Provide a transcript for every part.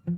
Hey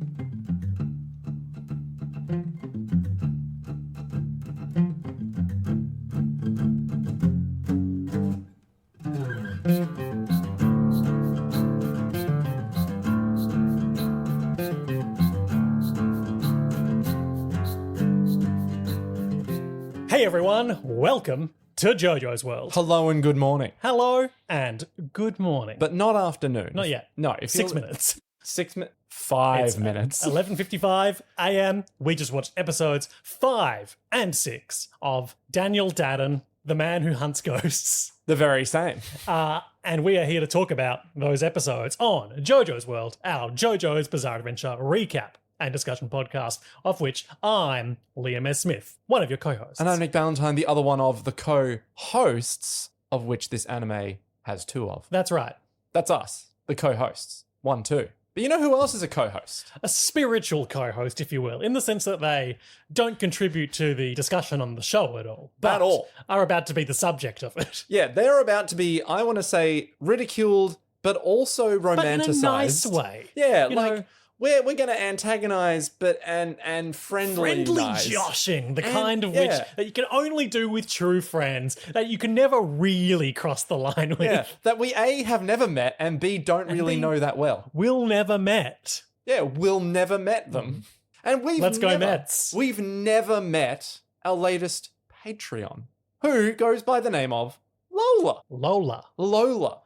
everyone, welcome to JoJo's World. Hello and good morning. Hello and good morning. But not afternoon. Not yet. No. 6 minutes. 6 minutes. 5 minutes. 11:55 a.m. We just watched episodes 5 and 6 of Dandadan, the man who hunts ghosts. The very same. And we are here to talk about those episodes on JoJo's World, our JoJo's Bizarre Adventure recap and discussion podcast, of which I'm Liam S. Smith, one of your co-hosts. And I'm Nick Ballantyne, the other one of the co-hosts, of which this anime has 2 of. That's right. That's us, the co-hosts. 1, 2. But you know who else is a co-host? A spiritual co-host, if you will, in the sense that they don't contribute to the discussion on the show at all. But At all. are about to be the subject of it. Yeah, they're about to be, I want to say, ridiculed, but also romanticized. But in a nice way. Yeah, You like... know, we're going to antagonize, but and friendly joshing, the kind of yeah. which that you can only do with true friends, that you can never really cross the line with. Yeah, that we A, have never met, and B, don't really know that well. Will never met. Yeah, we'll never met them. And Let's go Mets. We've never met our latest Patreon, who goes by the name of Lola. Lola. Lola.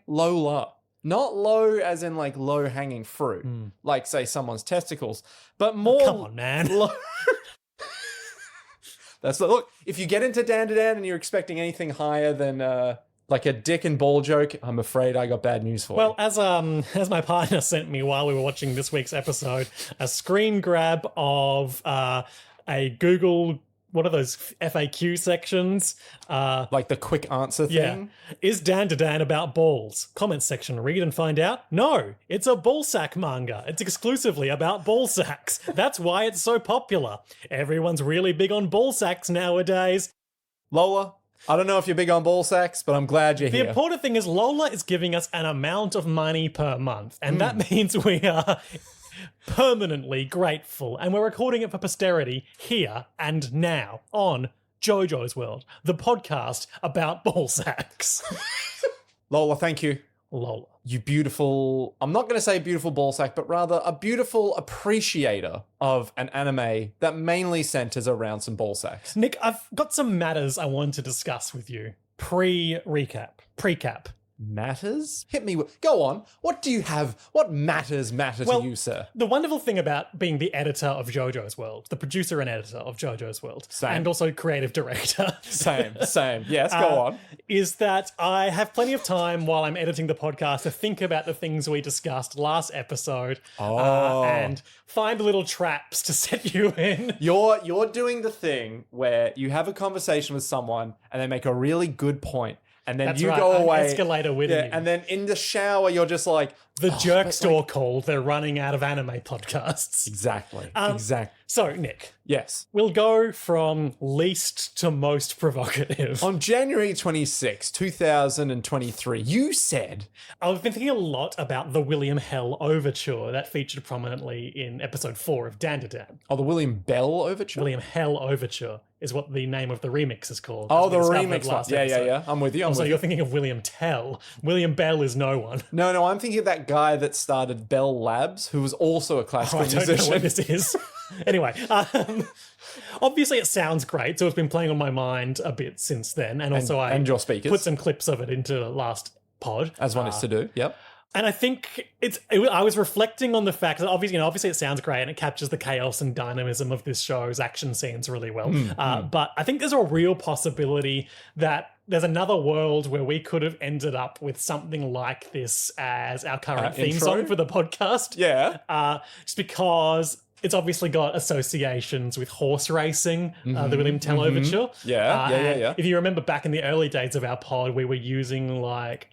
Lola. Not low as in like low hanging fruit, like say someone's testicles, but more. Come on, man. That's look. If you get into Dandadan and you're expecting anything higher than like a dick and ball joke, I'm afraid I got bad news for you. Well, as my partner sent me while we were watching this week's episode, a screen grab of a Google. What are those FAQ sections? Like the quick answer thing? Yeah. Is Dandadan about balls? Comments section. Read and find out? No, it's a ballsack manga. It's exclusively about ballsacks. That's why it's so popular. Everyone's really big on ballsacks nowadays. Lola, I don't know if you're big on ball sacks, but I'm glad you're The here. important thing is Lola is giving us an amount of money per month, and that means we are permanently grateful, and we're recording it for posterity here and now on JoJo's World, the podcast about ball sacks. Lola, thank you. Lola. You beautiful, I'm not going to say beautiful ball sack, but rather a beautiful appreciator of an anime that mainly centers around some ball sacks. Nick, I've got some matters I want to discuss with you. Pre-cap. Matters? Hit me with, go on. What do you have? What matters matter to you, sir? The wonderful thing about being the editor of JoJo's World, the producer and editor of JoJo's World, Same. and also creative director. Same. Yes, go on. Is that I have plenty of time while I'm editing the podcast to think about the things we discussed last episode and find little traps to set you in. You're doing the thing where you have a conversation with someone and they make a really good point. And then That's you right, go I'm away. escalator with you. And then in the shower, you're just like... The jerk store called, they're running out of anime podcasts. Exactly. So, Nick, Yes. we'll go from least to most provocative. On January 26, 2023, you said... I've been thinking a lot about the William Hell Overture that featured prominently in episode 4 of Dandadan. Oh, the William Bell Overture? William Hell Overture is what the name of the remix is called. Oh, as the we discovered remix one. last episode. Yeah. I'm with you. So you're thinking of William Tell. William Bell is no one. No, I'm thinking of that guy that started Bell Labs, who was also a classical I don't know musician. what this is. Anyway, obviously it sounds great, so it's been playing on my mind a bit since then, and also I and your speakers. put some clips of it into last pod. As one is to do, yep. And I think I was reflecting on the fact that obviously it sounds great and it captures the chaos and dynamism of this show's action scenes really well. But I think there's a real possibility that there's another world where we could have ended up with something like this as our current theme intro? song for the podcast. Yeah. Just because it's obviously got associations with horse racing, the William Tell Overture. Yeah. If you remember back in the early days of our pod, we were using like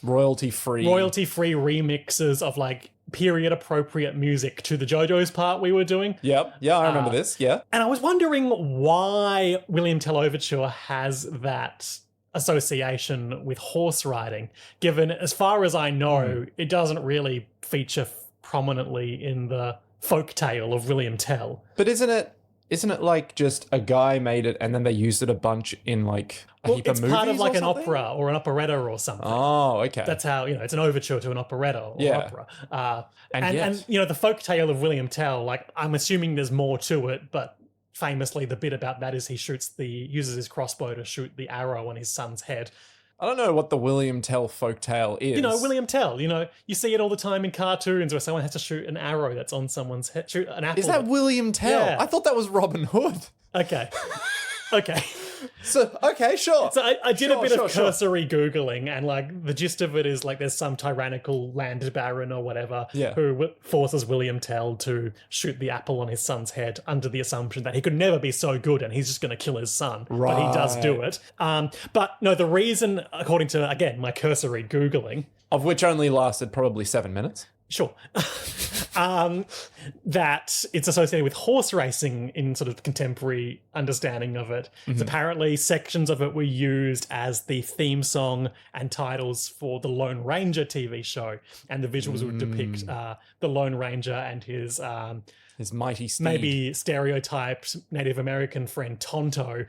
royalty-free remixes of like period-appropriate music to the JoJo's part we were doing. Yep. Yeah, I remember this. Yeah. And I was wondering why William Tell Overture has that association with horse riding, given, as far as I know, it doesn't really feature prominently in the folk tale of William Tell. But isn't it like just a guy made it and then they used it a bunch in like a heap It's of movies part of like or an something? opera or an operetta or something. Oh, okay. That's how, it's an overture to an operetta or opera. And And the folk tale of William Tell, like, I'm assuming there's more to it, but famously the bit about that is he uses his crossbow to shoot the arrow on his son's head. I don't know what the William Tell folktale is. William Tell, you see it all the time in cartoons where someone has to shoot an arrow that's on someone's head, shoot an apple. Is that William Tell? Yeah. I thought that was Robin Hood. Okay. Okay. So, okay, sure. So I did a bit of cursory Googling, and like the gist of it is like there's some tyrannical land baron or whatever who forces William Tell to shoot the apple on his son's head under the assumption that he could never be so good and he's just going to kill his son. But he does do it. But no, the reason, according to, again, my cursory Googling, of which only lasted probably 7 minutes. Sure. That it's associated with horse racing in sort of contemporary understanding of it. Mm-hmm. So apparently sections of it were used as the theme song and titles for the Lone Ranger TV show. And the visuals would depict the Lone Ranger and his mighty steed. Maybe stereotyped Native American friend Tonto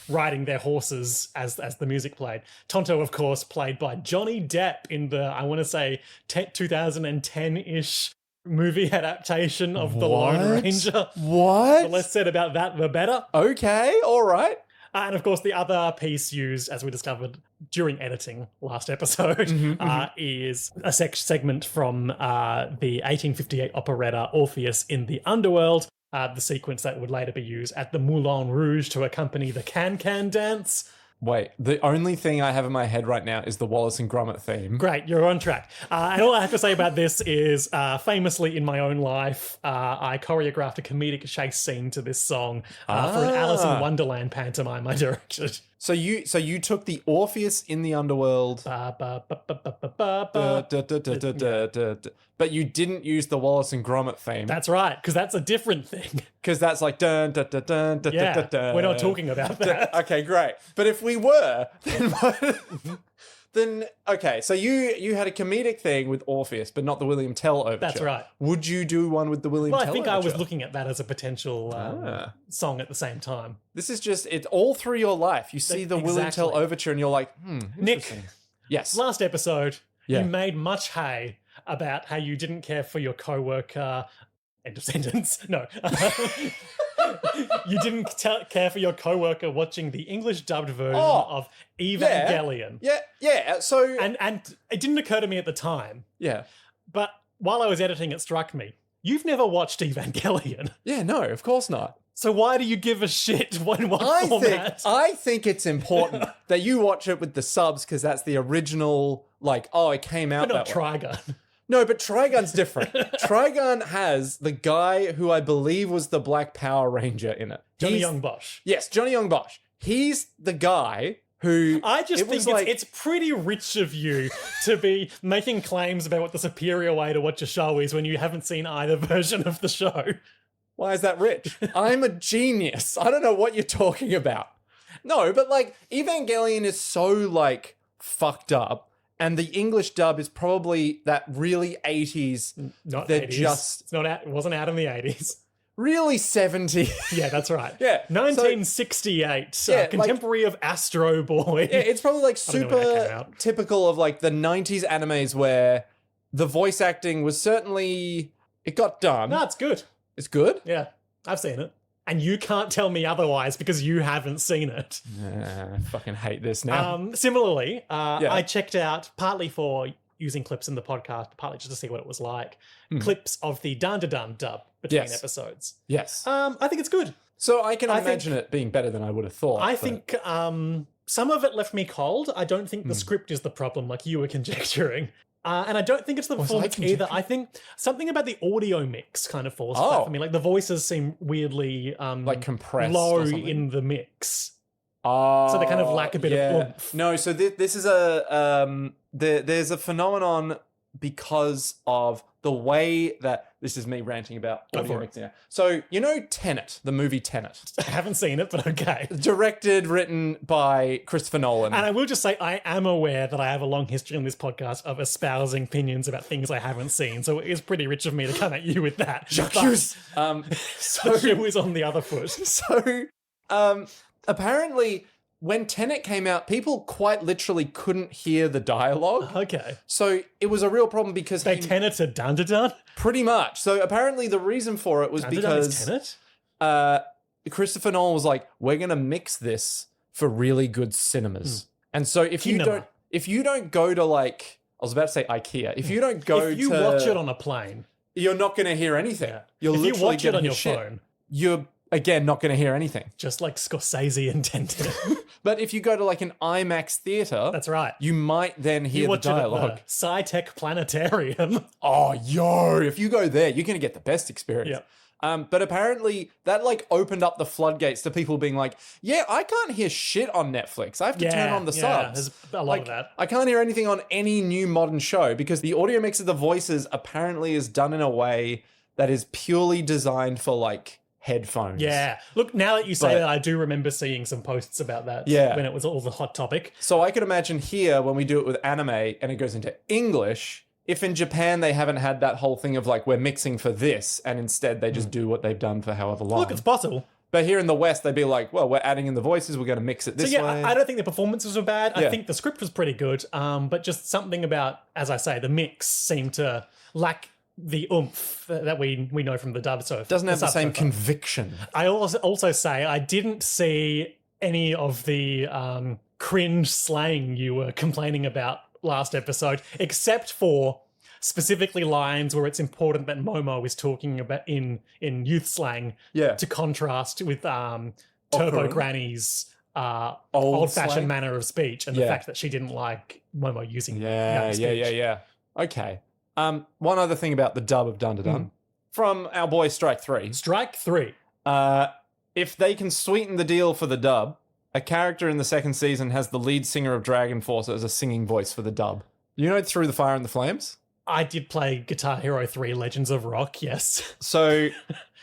riding their horses as the music played. Tonto, of course, played by Johnny Depp in the, I want to say, 2010-ish movie adaptation of The Lone Ranger. What? The less said about that, the better. Okay, all right. And of course, the other piece used, as we discovered during editing last episode, is a segment from the 1858 operetta Orpheus in the Underworld, the sequence that would later be used at the Moulin Rouge to accompany the Can-Can dance. Wait, the only thing I have in my head right now is the Wallace and Gromit theme. Great, you're on track. And all I have to say about this is, famously in my own life, I choreographed a comedic chase scene to this song for an Alice in Wonderland pantomime I directed. So you took the Orpheus in the Underworld, but you didn't use the Wallace and Gromit theme. That's right, because that's a different thing. Because that's like dun dun dun dun dun dun dun. We're not talking about that. Okay, great. But if we were, then okay. So you had a comedic thing with Orpheus, but not the William Tell overture. That's right. Would you do one with the William Tell overture? I was looking at that as a potential song at the same time. This is just it all through your life. You see the William Tell overture, and you're like, Nick. Yes. Last episode, you made much hay about how you didn't care for your coworker. End of sentence. No. You didn't care for your coworker watching the English dubbed version of Evangelion. Yeah. So and it didn't occur to me at the time. Yeah. But while I was editing, it struck me. You've never watched Evangelion. Yeah, no, of course not. So why do you give a shit what format? I think it's important that you watch it with the subs because that's the original, it came out but not that way. Trigun. No, but Trigun's different. Trigun has the guy who I believe was the Black Power Ranger in it. Johnny Young Bosch. Yes, Johnny Young Bosch. He's the guy who... I just think it's pretty rich of you to be making claims about what the superior way to watch a show is when you haven't seen either version of the show. Why is that rich? I'm a genius. I don't know what you're talking about. No, but Evangelion is so fucked up. And the English dub is probably that really 80s. Not 80s. It wasn't out in the 80s. Really 70s. Yeah, that's right. Yeah. 1968. Contemporary of Astro Boy. Yeah, it's probably super typical of the 90s animes where the voice acting was certainly... It got done. No, it's good. It's good? Yeah, I've seen it. And you can't tell me otherwise because you haven't seen it. I fucking hate this now. Similarly, I checked out, partly for using clips in the podcast, but partly just to see what it was like, clips of the Dandadan dub between episodes. Yes. I think it's good. So I can imagine it being better than I would have thought. I think some of it left me cold. I don't think the script is the problem like you were conjecturing. And I don't think it's the performance either. I think something about the audio mix kind of falls flat for me. The voices seem weirdly compressed low in the mix. So they kind of lack a bit of oomph. No, so this is there's a phenomenon because of the way that this is me ranting about audio mixing. So, you know Tenet, the movie Tenet. I haven't seen it, but okay. Directed, written by Christopher Nolan. And I will just say, I am aware that I have a long history on this podcast of espousing opinions about things I haven't seen. So it is pretty rich of me to come at you with that. So it was on the other foot. So, apparently, when Tenet came out, people quite literally couldn't hear the dialogue. Okay. So it was a real problem because They Teneted Dandadan? pretty much. So apparently the reason for it was Dandadan is because Tenet? Christopher Nolan was like, we're going to mix this for really good cinemas. And so if you don't go to like, I was about to say IKEA. If you don't go If you watch it on a plane, you're not going to hear anything. Yeah. You're if you literally watch it on gonna your hear shit. phone, You're again not going to hear anything. just like Scorsese intended. But if you go to like an IMAX theater, That's right. you might then hear You the watch it at dialogue. the SciTech Planetarium. Oh, yo, if you go there, you're going to get the best experience. Yep. But apparently that like opened up the floodgates to people being like, yeah, I can't hear shit on Netflix. I have to turn on the subs. There's a lot of that. I can't hear anything on any new modern show because the audio mix of the voices apparently is done in a way that is purely designed for like headphones. Yeah. Look, now that you say that, I do remember seeing some posts about that when it was all the hot topic. So I could imagine here when we do it with anime and it goes into English, if in Japan they haven't had that whole thing of like, we're mixing for this, and instead they just do what they've done for however long. Look, it's possible. But here in the West, they'd be like, well, we're adding in the voices, we're going to mix it this way. I don't think the performances were bad. Yeah. I think the script was pretty good. But just something about, as I say, the mix seemed to lack the oomph that we know from the dub. So Doesn't have the same conviction. I also say I didn't see any of the cringe slang you were complaining about last episode, except for specifically lines where it's important that Momo is talking about in youth slang to contrast with Turbo Granny's old-fashioned slang? manner of speech and the fact that she didn't like Momo using young speech. Yeah. Okay. One other thing about the dub of Dandadan from our boy Strike 3. Strike 3. If they can sweeten the deal for the dub, a character in the second season has the lead singer of Dragon Force as a singing voice for the dub. You know Through the Fire and the Flames? I did play Guitar Hero 3 Legends of Rock, yes. So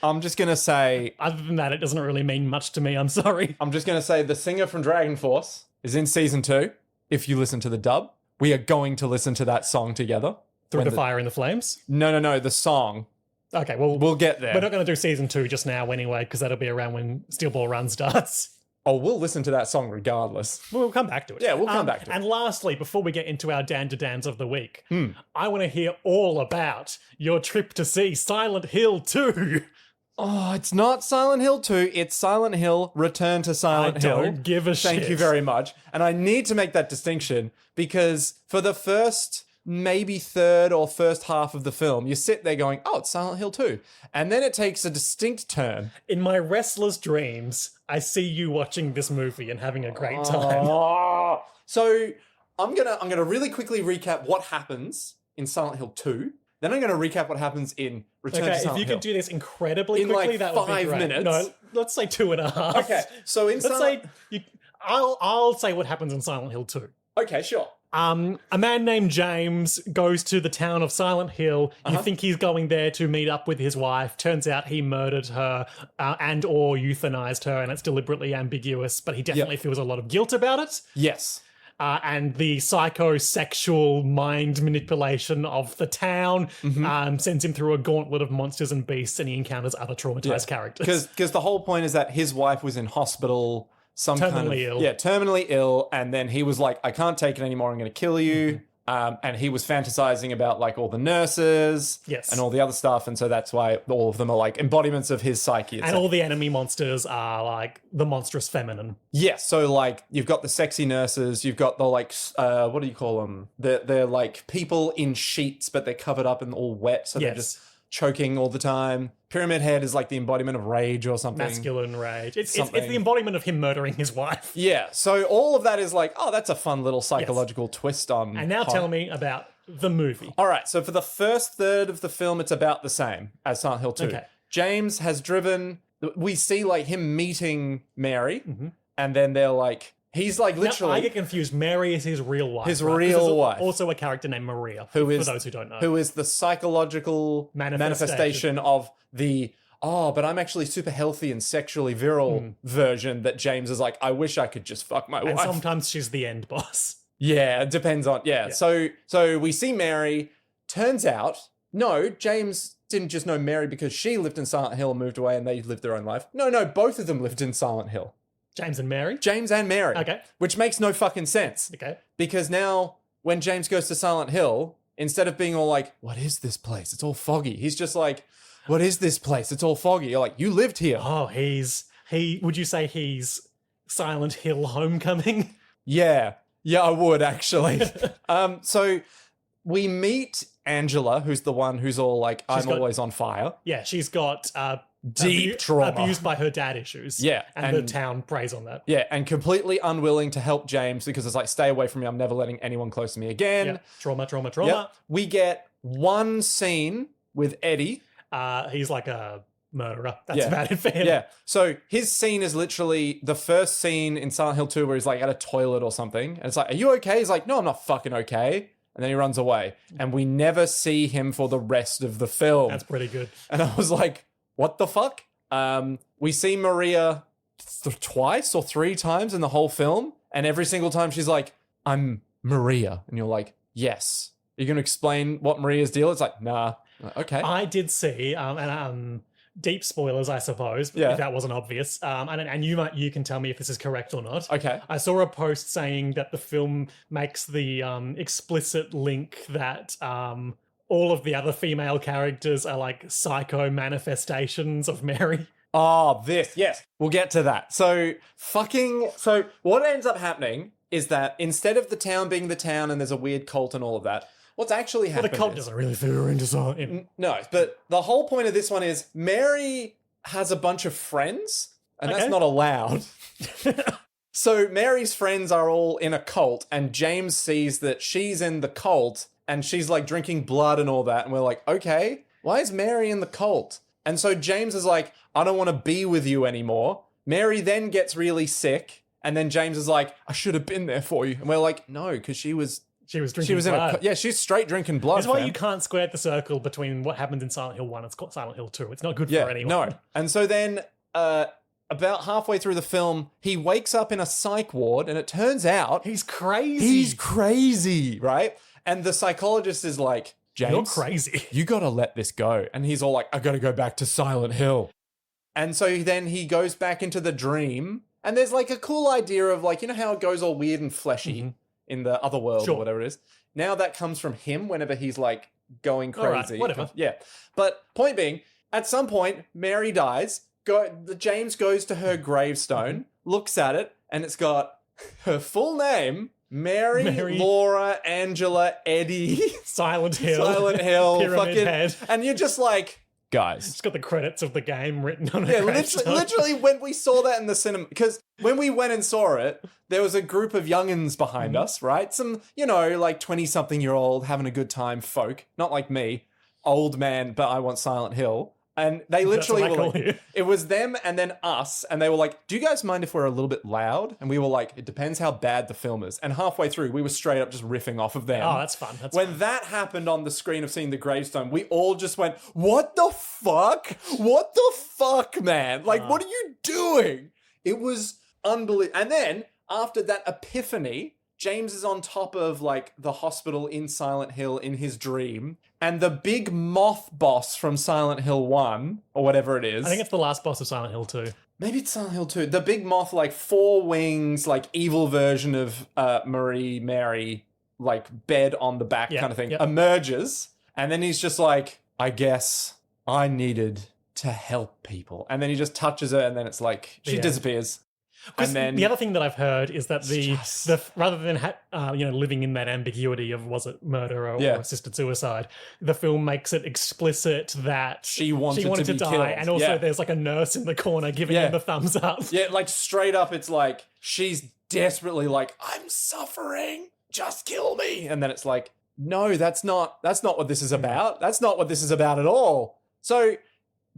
I'm just going to say... Other than that, it doesn't really mean much to me, I'm sorry. I'm just going to say the singer from Dragon Force is in season 2. If you listen to the dub, we are going to listen to that song together. Through the Fire and the Flames? No, the song. Okay, well... We'll get there. We're not going to do season 2 just now anyway, because that'll be around when Steel Ball Run starts. Oh, we'll listen to that song regardless. We'll come back to it. Yeah, we'll come back to it. And lastly, before we get into our Dandadans of the week, I want to hear all about your trip to see Silent Hill 2. Oh, it's not Silent Hill 2. It's Silent Hill Return to Silent Hill. I don't give a shit. Thank you very much. And I need to make that distinction because for the first... maybe third or first half of the film, you sit there going, oh, it's Silent Hill 2. And then it takes a distinct turn. In my restless dreams, I see you watching this movie and having a great time. Oh. So I'm gonna really quickly recap what happens in Silent Hill 2. Then I'm gonna recap what happens in Return to Silent Hill. If you could do this incredibly in quickly, like that would be 5 great. minutes. No, let's say 2.5. Okay, so in I'll say what happens in Silent Hill 2. Okay, sure. A man named James goes to the town of Silent Hill. You think he's going there to meet up with his wife. Turns out he murdered her and or euthanized her, and it's deliberately ambiguous, but he definitely feels a lot of guilt about it. Yes. And the psychosexual mind manipulation of the town sends him through a gauntlet of monsters and beasts, and he encounters other traumatized characters. Because the whole point is that his wife was in hospital... terminally ill, and then he was like, I can't take it anymore, I'm going to kill you. And he was fantasizing about like all the nurses and all the other stuff, and so that's why all of them are like embodiments of his psyche. And all the enemy monsters are like the monstrous feminine. Yes, so like you've got the sexy nurses, you've got the like, what do you call them? They're like people in sheets, but they're covered up and all wet, so they're just choking all the time. Pyramid Head is like the embodiment of rage or something. Masculine rage. It's the embodiment of him murdering his wife. Yeah, so all of that is like, oh, that's a fun little psychological twist on... And now tell me about the movie. All right, so for the first third of the film, it's about the same as Silent Hill 2. Okay. James has driven... We see like him meeting Mary, and then they're like... He's like literally... Now, I get confused. Mary is his real wife. His right? 'Cause real there's wife. Also a character named Maria, Who for is- those who don't know. who is the psychological manifestation of the, oh, but I'm actually super healthy and sexually virile version that James is like, I wish I could just fuck my and wife. sometimes she's the end boss. Yeah, it depends on, yeah. So we see Mary. Turns out, no, James didn't just know Mary because she lived in Silent Hill and moved away and they lived their own life. No, both of them lived in Silent Hill. James and Mary? James and Mary. Okay. Which makes no fucking sense. Okay. Because now, when James goes to Silent Hill, instead of being all like, what is this place? It's all foggy. He's just like, what is this place? It's all foggy. You're like, you lived here. Oh, would you say he's Silent Hill Homecoming? Yeah, I would actually. So we meet Angela, who's the one who's all like, I'm always on fire. Yeah, she's got Deep trauma. Abused by her dad issues. Yeah, And the town preys on that. Yeah, and completely unwilling to help James because it's like, stay away from me. I'm never letting anyone close to me again. Yeah. Trauma. Yep. We get one scene with Eddie. He's like a murderer. That's about it for him. Yeah. So his scene is literally the first scene in Silent Hill 2 where he's like at a toilet or something. And it's like, are you okay? He's like, no, I'm not fucking okay. And then he runs away. And we never see him for the rest of the film. That's pretty good. And I was like, what the fuck? We see Maria twice or three times in the whole film. And every single time she's like, I'm Maria. And you're like, yes. Are you going to explain what Maria's deal? It's like, nah. Okay. I did see, deep spoilers, I suppose, if that wasn't obvious. And you can tell me if this is correct or not. Okay. I saw a post saying that the film makes the explicit link that all of the other female characters are like psycho manifestations of Mary. Oh, yes. We'll get to that. So what ends up happening is that instead of the town being the town and there's a weird cult and all of that, what's actually happening? The cult doesn't really figure into something. No, but the whole point of this one is Mary has a bunch of friends, and that's not allowed. So Mary's friends are all in a cult, and James sees that she's in the cult, and she's like drinking blood and all that, and we're like, okay, why is Mary in the cult? And so James is like, I don't want to be with you anymore. Mary then gets really sick, and then James is like, I should have been there for you. And we're like, no, because she was drinking blood. She's straight drinking blood. That's why you can't square the circle between what happened in Silent Hill 1 and Silent Hill 2. It's not good for anyone. No. And so then about halfway through the film, he wakes up in a psych ward, and it turns out he's crazy. He's crazy, right? And the psychologist is like, James, you're crazy. You gotta let this go. And he's all like, I gotta go back to Silent Hill. And so then he goes back into the dream, and there's like a cool idea of like, you know how it goes all weird and fleshy in the other world or whatever it is. Now that comes from him whenever he's like going crazy. All right, whatever. Yeah. But point being, at some point, Mary dies. James goes to her gravestone, looks at it, and it's got her full name, Mary, Laura, Angela, Eddie. Silent Hill. Pyramid Head. And you're just like, guys. It's got the credits of the game written on it. Yeah, literally when we saw that in the cinema, because when we went and saw it, there was a group of youngins behind us, right? Some, like 20-something-year-old having a good time folk. Not like me, old man, but I want Silent Hill. And they literally were like, it was them and then us, and they were like, do you guys mind if we're a little bit loud? And we were like, it depends how bad the film is. And halfway through, we were straight up just riffing off of them. Oh, that's fun. When that happened on the screen of seeing the gravestone, we all just went, what the fuck? What the fuck, man? Like, what are you doing? It was unbelievable. And then, after that epiphany, James is on top of, like, the hospital in Silent Hill in his dream, and the big moth boss from Silent Hill 1, or whatever it is. I think it's the last boss of Silent Hill 2. Maybe it's Silent Hill 2. The big moth, like, 4 wings, like, evil version of Mary, like, bed on the back kind of thing, emerges, and then he's just like, I guess I needed to help people. And then he just touches her, and then it's like, she disappears. And then the other thing that I've heard is that the rather than living in that ambiguity of was it murder or assisted suicide, the film makes it explicit that she wanted to die, killed. And also there's like a nurse in the corner giving him the thumbs up. Yeah, like straight up, it's like she's desperately like, I'm suffering, just kill me. And then it's like, no, that's not what this is about. That's not what this is about at all. So.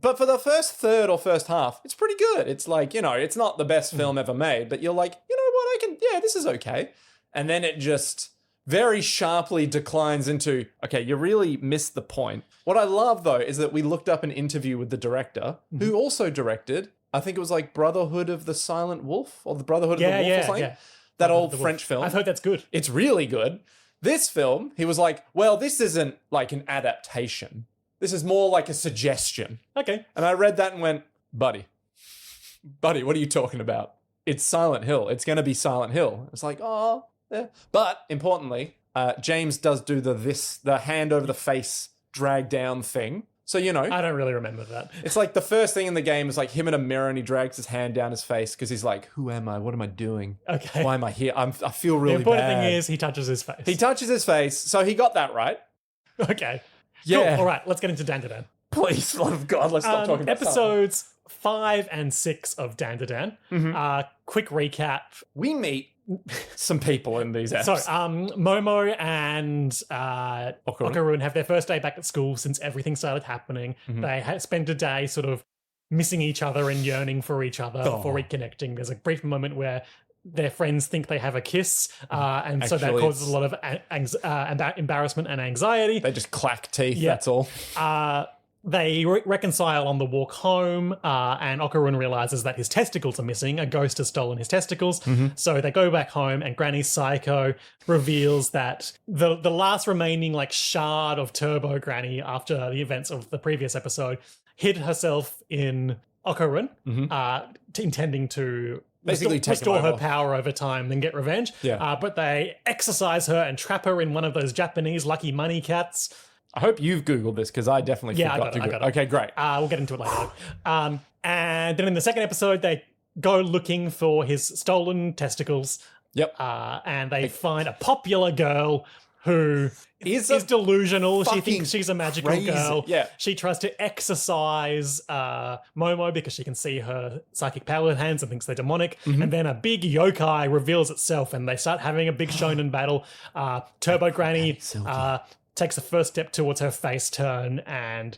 But for the first third or first half, it's pretty good. It's like, it's not the best film ever made, but you're like, you know what, this is okay. And then it just very sharply declines into, okay, you really missed the point. What I love, though, is that we looked up an interview with the director, who also directed, I think it was like Brotherhood of the Silent Wolf, or the Brotherhood of the Wolf or something. Yeah. That old French film. I've heard that's good. It's really good. This film, he was like, well, this isn't like an adaptation. This is more like a suggestion. Okay. And I read that and went, buddy, what are you talking about? It's Silent Hill. It's going to be Silent Hill. It's like, oh, yeah. But importantly, James does do the hand over the face drag down thing. So, I don't really remember that. It's like the first thing in the game is like him in a mirror and he drags his hand down his face because he's like, who am I? What am I doing? Okay. Why am I here? I feel really The important bad. thing is he touches his face. He touches his face. So he got that right. Okay. Yeah. Cool. All right, let's get into Dandadan. Please, Lord of God, let's stop talking about episodes 5 and 6 of Dandadan. Quick recap. We meet some people in these apps. So, Momo and Okarun have their first day back at school since everything started happening. They spent a day sort of missing each other and yearning for each other before reconnecting. There's a brief moment where their friends think they have a kiss, and so that causes a lot of embarrassment and anxiety. They just clack teeth, that's all. They reconcile on the walk home, and Okarun realizes that his testicles are missing. A ghost has stolen his testicles. So they go back home, and Granny Psycho reveals that the last remaining shard of Turbo Granny after the events of the previous episode hid herself in Okarun, intending to basically restore her power over time, then get revenge. But they exorcise her and trap her in one of those Japanese lucky money cats. I hope you've Googled this because I definitely forgot to Google it. Okay, great. We'll get into it later. And then in the second episode, they go looking for his stolen testicles. Yep. And they find a popular girl who is delusional. She thinks she's a magical girl. Yeah. She tries to exorcise Momo because she can see her psychic power hands and thinks they're demonic. And then a big yokai reveals itself and they start having a big shonen battle. Turbo Granny takes the first step towards her face turn and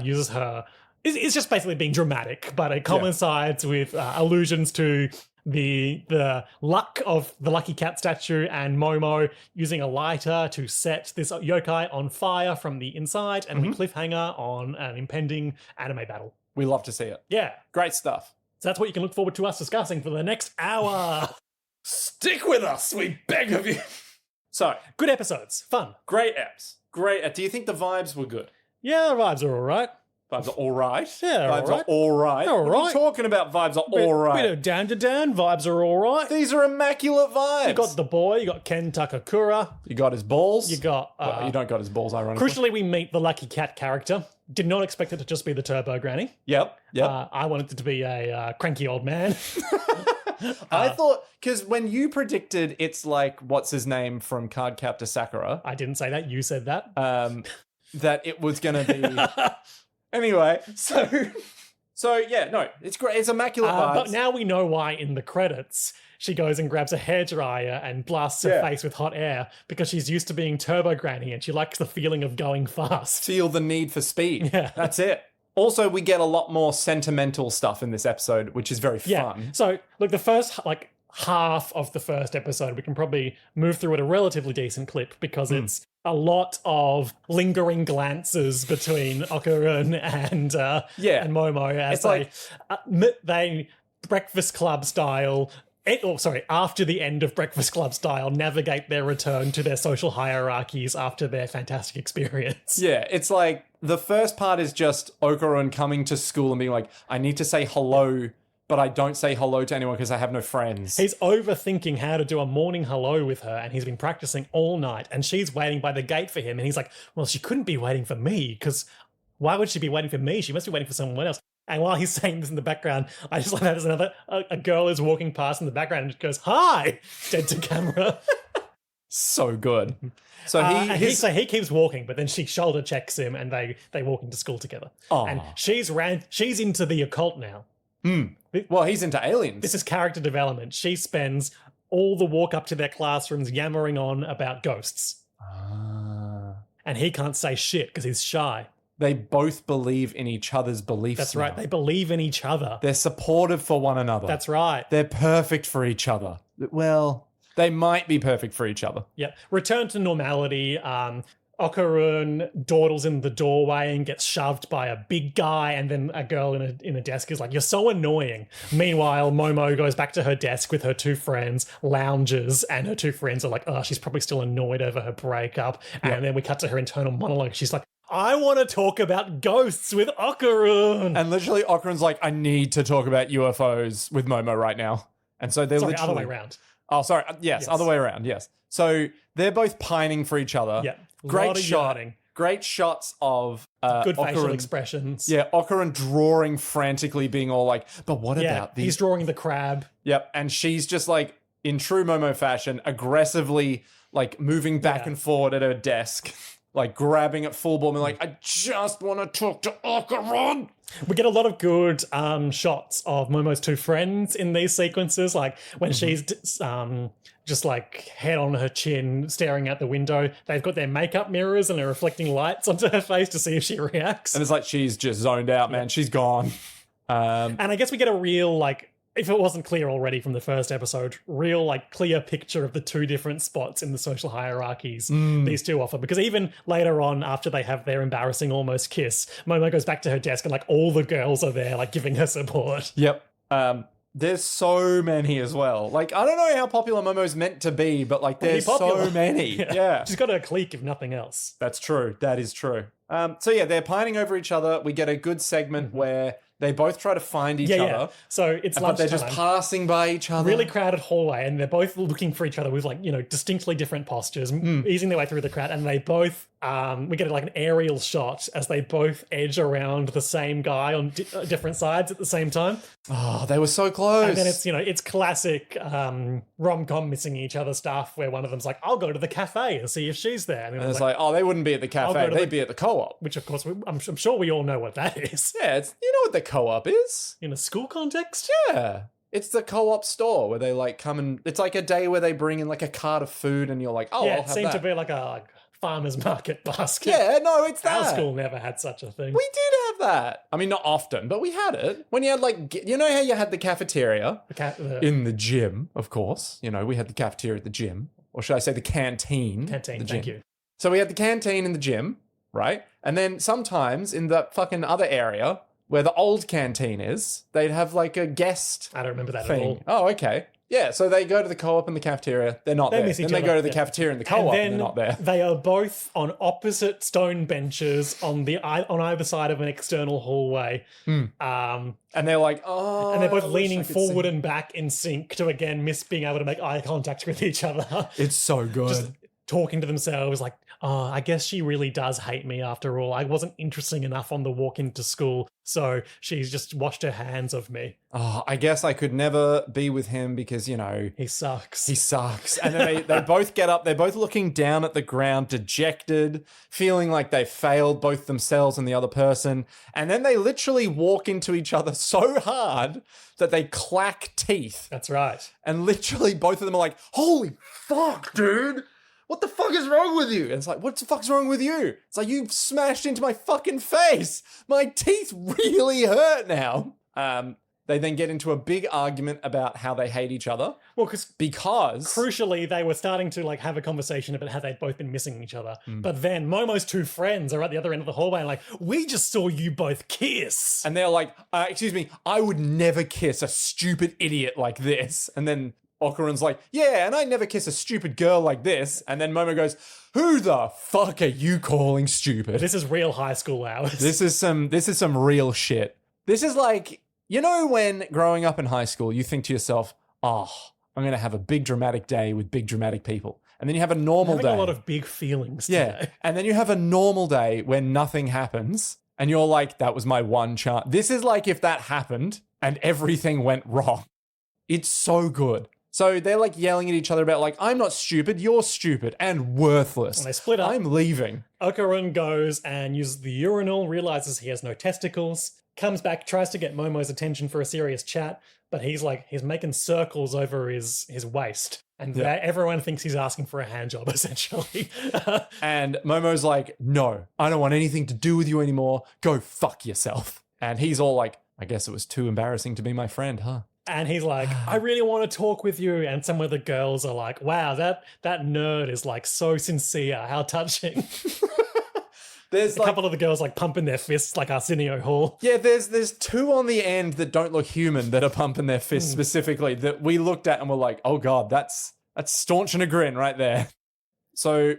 uses her... It's just basically being dramatic, but it coincides with allusions to the luck of the Lucky Cat statue and Momo using a lighter to set this yokai on fire from the inside, and we cliffhanger on an impending anime battle. We love to see it. Yeah. Great stuff. So that's what you can look forward to us discussing for the next hour. Stick with us, we beg of you. So, good episodes. Fun. Great apps. Great. Do you think the vibes were good? Yeah, the vibes are all right. Vibes are all right. Yeah, vibes are all right. All what are you talking about? Vibes are all right. Bit of Dandadan. Vibes are all right. These are immaculate vibes. You got the boy. You got Ken Takakura. You got his balls. You got... well, you don't got his balls, ironically. Crucially, we meet the Lucky Cat character. Did not expect it to just be the Turbo Granny. Yep. I wanted it to be a cranky old man. I thought, because when you predicted it's like, what's his name from Cardcaptor Sakura? I didn't say that. You said that. That it was going to be... Anyway, so yeah, no, it's great. It's immaculate vibes. But now we know why in the credits she goes and grabs a hairdryer and blasts her face with hot air because she's used to being Turbo Granny and she likes the feeling of going fast. Feel the need for speed. Yeah. That's it. Also, we get a lot more sentimental stuff in this episode, which is very fun. So, look, the first, half of the first episode, we can probably move through at a relatively decent clip because it's a lot of lingering glances between Okarun and Momo as they Breakfast Club style... after the end of Breakfast Club style, navigate their return to their social hierarchies after their fantastic experience. Yeah, it's like the first part is just Okarun coming to school and being like, I need to say hello, but I don't say hello to anyone because I have no friends. He's overthinking how to do a morning hello with her, and he's been practicing all night, and she's waiting by the gate for him, and he's like, well, she couldn't be waiting for me, because why would she be waiting for me? She must be waiting for someone else. And while he's saying this in the background, I just like that there's a girl is walking past in the background and goes, hi, dead to camera. So good. So he keeps walking, but then she shoulder checks him and they walk into school together. Oh. And she's into the occult now. Well, he's into aliens. This is character development. She spends all the walk up to their classrooms yammering on about ghosts. And he can't say shit because he's shy. They both believe in each other's beliefs. That's right. They believe in each other. They're supportive for one another. That's right. They're perfect for each other. Well, they might be perfect for each other. Yep. Return to normality. Okarun dawdles in the doorway and gets shoved by a big guy, and then a girl in a desk is like, "You're so annoying." Meanwhile, Momo goes back to her desk with her two friends, lounges, and her two friends are like, "Oh, she's probably still annoyed over her breakup." And then we cut to her internal monologue. She's like, "I want to talk about ghosts with Okarun." And literally, Okarun's like, "I need to talk about UFOs with Momo right now." And so they're literally... other way around. Oh, sorry. Yes, other way around. Yes. So they're both pining for each other. Yeah. Great shot. Great shots of good facial Okarun, expressions. Yeah, Okarun drawing frantically, being all like, "But what about these?" He's drawing the crab. Yep. And she's just like, in true Momo fashion, aggressively like moving back and forward at her desk, like grabbing at full ball and like, "I just want to talk to Okarun." We get a lot of good shots of Momo's two friends in these sequences, like when she's just like head on her chin staring out the window. They've got their makeup mirrors and they're reflecting lights onto her face to see if she reacts. And it's like she's just zoned out, man. She's gone. And I guess we get a real, like, if it wasn't clear already from the first episode, real, like, clear picture of the two different spots in the social hierarchies these two offer. Because even later on, after they have their embarrassing almost kiss, Momo goes back to her desk and, like, all the girls are there, like, giving her support. Yep. There's so many as well. Like, I don't know how popular Momo's meant to be, but, like, there's so many. Yeah. She's got a clique, if nothing else. That's true. That is true. So, yeah, they're pining over each other. We get a good segment where they both try to find each other. Yeah. So it's lunchtime. But they're just passing by each other. Really crowded hallway, and they're both looking for each other with, like, you know, distinctly different postures, easing their way through the crowd, and they both, we get like an aerial shot as they both edge around the same guy on different sides at the same time. Oh, they were so close. And then it's, you know, it's classic rom-com missing each other stuff where one of them's like, "I'll go to the cafe and see if she's there." And it's like, oh, they wouldn't be at the cafe. They'd be at the co-op. Which, of course, I'm sure we all know what that is. Yeah, it's, you know what the co-op is? In a school context? Yeah. It's the co-op store where they like come and it's like a day where they bring in like a cart of food and you're like, oh, I'll have that. Yeah, it seemed to be like a farmer's market basket. Yeah, no, it's that. Our school never had such a thing. We did have that. I mean, not often, but we had it. When you had like, you know how you had the cafeteria? In the gym, of course. You know, we had the cafeteria at the gym. Or should I say the canteen? Canteen, thank you. So we had the canteen in the gym, right? And then sometimes in the fucking other area where the old canteen is, they'd have like a guest I don't remember that thing. at all. Oh, okay. Yeah, so they go to the co-op and the cafeteria. They're not there. Then they go to the cafeteria and the co-op and they're not there. They are both on opposite stone benches on either side of an external hallway. And they're like, oh. And they're both leaning forward and back in sync to, again, miss being able to make eye contact with each other. It's so good. Just talking to themselves like, oh, I guess she really does hate me after all. I wasn't interesting enough on the walk into school, so she's just washed her hands of me. Oh, I guess I could never be with him because, you know... He sucks. He sucks. And then they both get up. They're both looking down at the ground, dejected, feeling like they failed both themselves and the other person. And then they literally walk into each other so hard that they clack teeth. That's right. And literally both of them are like, holy fuck, dude! What the fuck is wrong with you? And it's like, what the fuck's wrong with you? It's like, you smashed into my fucking face. My teeth really hurt now. They then get into a big argument about how they hate each other. Well, because crucially, they were starting to like have a conversation about how they'd both been missing each other. But then Momo's two friends are at the other end of the hallway and like, we just saw you both kiss. And they're like, excuse me, I would never kiss a stupid idiot like this. And then Okarun's like, yeah, and I never kiss a stupid girl like this. And then Momo goes, who the fuck are you calling stupid? This is real high school hours. This is some real shit. This is like, you know, when growing up in high school, you think to yourself, oh, I'm going to have a big dramatic day with big dramatic people. And then you have a normal day. A lot of big feelings today. Yeah. And then you have a normal day when nothing happens. And you're like, that was my one chance. This is like if that happened and everything went wrong. It's so good. So they're like yelling at each other about like, I'm not stupid, you're stupid and worthless. And they split up. I'm leaving. Okarun goes and uses the urinal, realizes he has no testicles, comes back, tries to get Momo's attention for a serious chat, but he's making circles over his waist. And everyone thinks he's asking for a hand job, essentially. And Momo's like, no, I don't want anything to do with you anymore. Go fuck yourself. And he's all like, I guess it was too embarrassing to be my friend, huh? And he's like, I really want to talk with you. And some of the girls are like, wow, that nerd is like so sincere. How touching. There's a couple of the girls like pumping their fists like Arsenio Hall. Yeah, there's two on the end that don't look human that are pumping their fists specifically that we looked at and were like, oh God, that's staunching a grin right there. So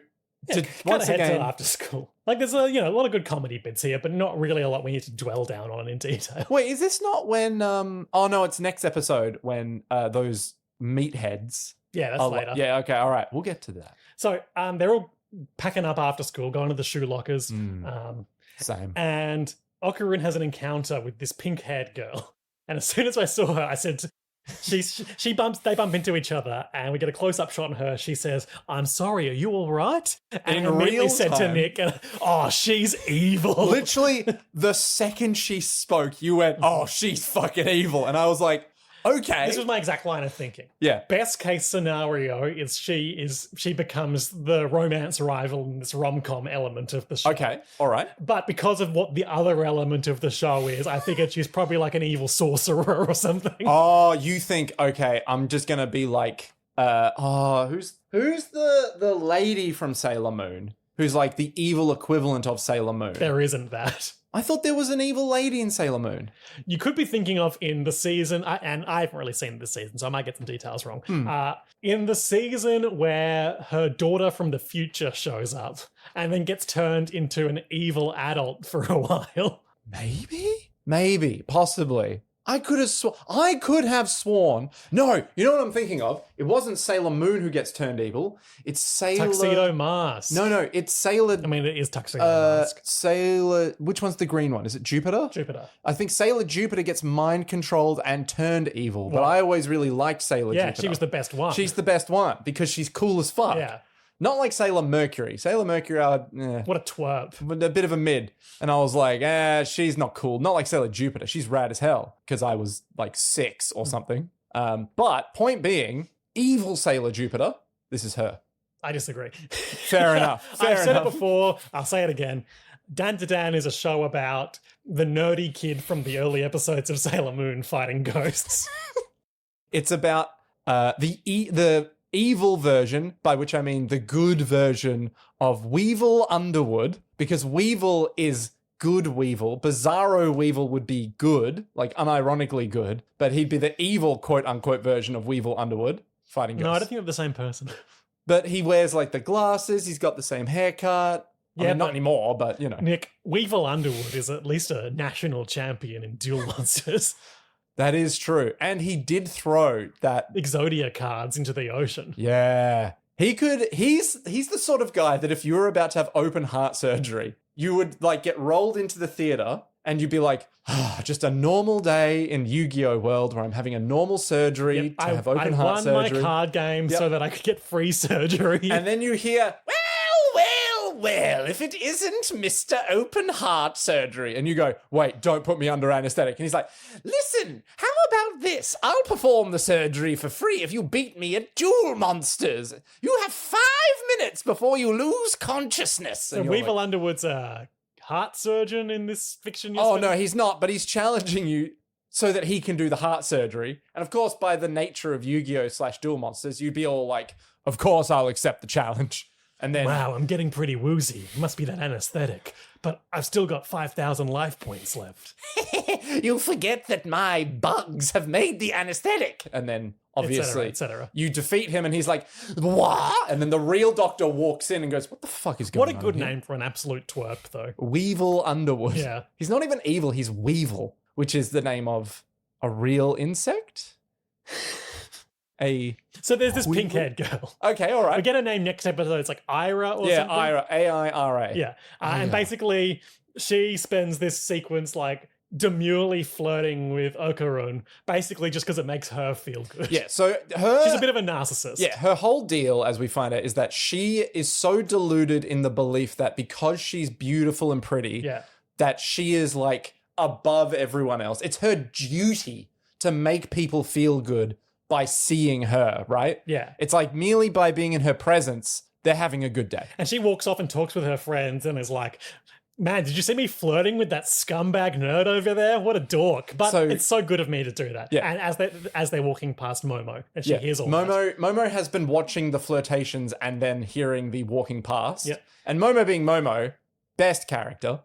once again, after school. Like there's a lot of good comedy bits here, but not really a lot we need to dwell down on in detail. Wait, is this not when oh no, it's next episode when those meatheads. Yeah, that's later. Yeah, okay, all right. We'll get to that. So they're all packing up after school, going to the shoe lockers. Same. And Okarun has an encounter with this pink-haired girl. And as soon as I saw her, I said, they bump into each other, and we get a close-up shot on her. She says, I'm sorry, are you all right? And in immediately real said time. to Nick, oh, she's evil. Literally, the second she spoke, you went, oh, she's fucking evil. And I was like, okay. This was my exact line of thinking. Yeah. Best case scenario is she becomes the romance rival in this rom-com element of the show. Okay, all right. But because of what the other element of the show is, I figured she's probably like an evil sorcerer or something. Oh, you think, okay, I'm just gonna be like, who's the lady from Sailor Moon? Who's like the evil equivalent of Sailor Moon? There isn't that. I thought there was an evil lady in Sailor Moon. You could be thinking of in the season, and I haven't really seen this season, so I might get some details wrong. In the season where her daughter from the future shows up and then gets turned into an evil adult for a while. Maybe, possibly. I could have sworn. No, you know what I'm thinking of? It wasn't Sailor Moon who gets turned evil. It's Sailor Tuxedo Mask. No, it's Sailor. I mean, it is Tuxedo Mask. Sailor. Which one's the green one? Is it Jupiter? Jupiter. I think Sailor Jupiter gets mind controlled and turned evil, but I always really liked Sailor Jupiter. Yeah, she was the best one. She's the best one because she's cool as fuck. Yeah. Not like Sailor Mercury. Sailor Mercury, what a twerp. a bit of a mid. And I was like, she's not cool. Not like Sailor Jupiter. She's rad as hell because I was like 6 or something. But point evil Sailor Jupiter, this is her. I disagree. Fair enough. I've said it before. I'll say it again. Dandadan is a show about the nerdy kid from the early episodes of Sailor Moon fighting ghosts. It's about the evil version, by which I mean the good version of Weevil Underwood, because Weevil is good Weevil. Bizarro Weevil would be good, like unironically good, but he'd be the evil quote-unquote version of Weevil Underwood fighting ghosts. No, I don't think they're the same person. But he wears like the glasses, he's got the same haircut. I mean, not anymore, but you know. Nick, Weevil Underwood is at least a national champion in Duel Monsters. That is true. And he did throw that Exodia cards into the ocean. Yeah. He's the sort of guy that if you were about to have open heart surgery, you would like get rolled into the theater and you'd be like, just a normal day in Yu-Gi-Oh world where I'm having a normal surgery to have open heart surgery. I won my card game so that I could get free surgery. And then you hear, well, if it isn't Mr. Open Heart Surgery. And you go, wait, don't put me under anesthetic. And he's like, listen, how about this? I'll perform the surgery for free if you beat me at Duel Monsters. You have 5 minutes before you lose consciousness. So Weevil Underwood's a heart surgeon in this fiction? Oh, no, he's not, but he's challenging you so that he can do the heart surgery. And of course, by the nature of Yu-Gi-Oh! /Duel Monsters, you'd be all like, of course I'll accept the challenge. And then, wow, I'm getting pretty woozy. It must be that anesthetic. But I've still got 5,000 life points left. You forget that my bugs have made the anesthetic. And then, obviously, et cetera. You defeat him and he's like, what? And then the real doctor walks in and goes, what the fuck is going on? What a good name for an absolute twerp, though. Weevil Underwood. Yeah. He's not even evil, he's Weevil, which is the name of a real insect? So there's this pink-haired girl. Okay, all right. We get her name next episode. It's like Ira or something. Yeah, Ira. A-I-R-A. Yeah. And basically, she spends this sequence like demurely flirting with Okarun, basically just because it makes her feel good. Yeah, so She's a bit of a narcissist. Yeah, her whole deal, as we find out, is that she is so deluded in the belief that because she's beautiful and pretty, that she is like above everyone else. It's her duty to make people feel good by seeing her, right? Yeah. It's like merely by being in her presence, they're having a good day. And she walks off and talks with her friends and is like, man, did you see me flirting with that scumbag nerd over there? What a dork. But it's so good of me to do that. Yeah. And as they're walking past Momo, and she hears all that. Momo has been watching the flirtations and then hearing the walking past. Yeah. And Momo being Momo, best character,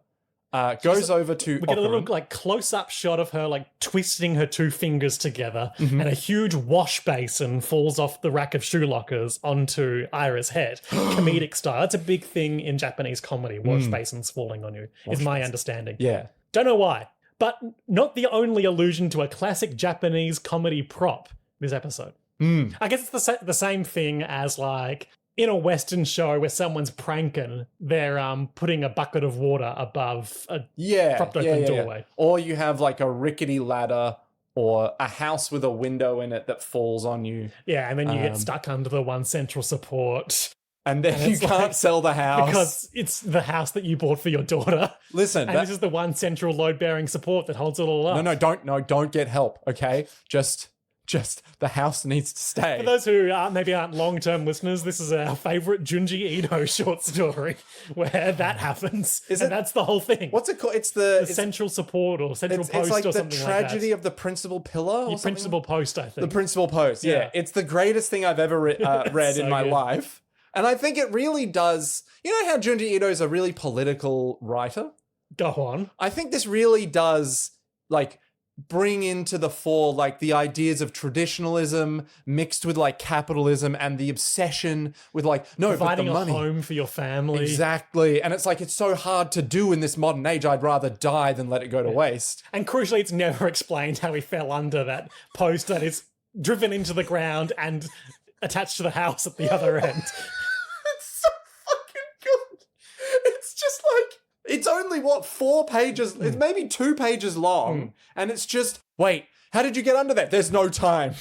goes over to We get a little Okarun. like close-up shot of her like twisting her two fingers together, and a huge wash basin falls off the rack of shoe lockers onto Ira's head, comedic style. That's a big thing in Japanese comedy. Wash basins falling on you is my understanding. Yeah. Don't know why, but not the only allusion to a classic Japanese comedy prop this episode. I guess it's the same thing as like in a Western show where someone's pranking, they're putting a bucket of water above a propped open doorway. Or you have like a rickety ladder or a house with a window in it that falls on you. Yeah, and then you get stuck under the one central support. And then you can't sell the house. Because it's the house that you bought for your daughter. Listen. And this is the one central load-bearing support that holds it all up. Don't get help, okay? Just the house needs to stay. For those who maybe aren't long-term listeners, this is our favourite Junji Ito short story where that happens. That's the whole thing. What's it called? It's central support or central post or something like that. It's like the tragedy of the principal pillar or the principal post, I think. The principal post, yeah. It's the greatest thing I've ever read so in my good. life. And I think it really does... You know how Junji Ito is a really political writer? Go on. I think this really does, like... bring into the fore like the ideas of traditionalism mixed with like capitalism and the obsession with like providing but the money. A home for your family. Exactly. And it's like it's so hard to do in this modern age. I'd rather die than let it go to waste. And crucially, it's never explained how he fell under that post that is driven into the ground and attached to the house at the other end. It's so fucking good. It's just like it's only, 4 pages? It's maybe 2 pages long. And it's just, wait, how did you get under that? There's no time.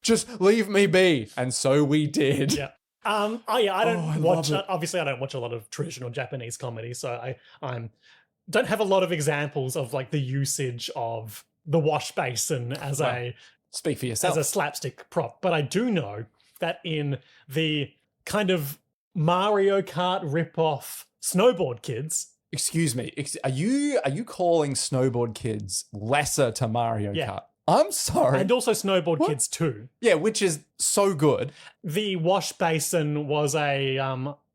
just leave me be. And so we did. Yeah. I don't watch, obviously I don't watch a lot of traditional Japanese comedy, so I don't have a lot of examples of like the usage of the wash basin as speak for yourself. As a slapstick prop. But I do know that in the kind of Mario Kart ripoff Snowboard Kids. Excuse me. Are you calling Snowboard Kids lesser to Mario Kart? I'm sorry. And also Snowboard Kids 2. Yeah, which is so good. The wash basin was a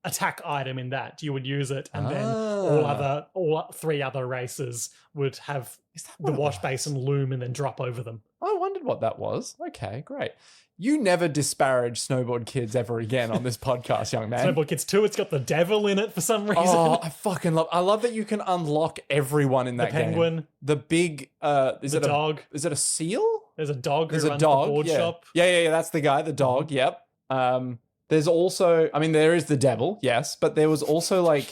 attack item in that. You would use it, and then all 3 other races would have the wash basin loom and then drop over them. I wondered what that was. Okay, great. You never disparage Snowboard Kids ever again on this podcast, young man. Snowboard Kids 2, it's got the devil in it for some reason. Oh, I love that you can unlock everyone in that game. The penguin. Game. The big, the dog. Is it a seal? There's a dog who runs the board shop. Yeah, that's the guy, the dog, yep. There's also, there is the devil, yes, but there was also like,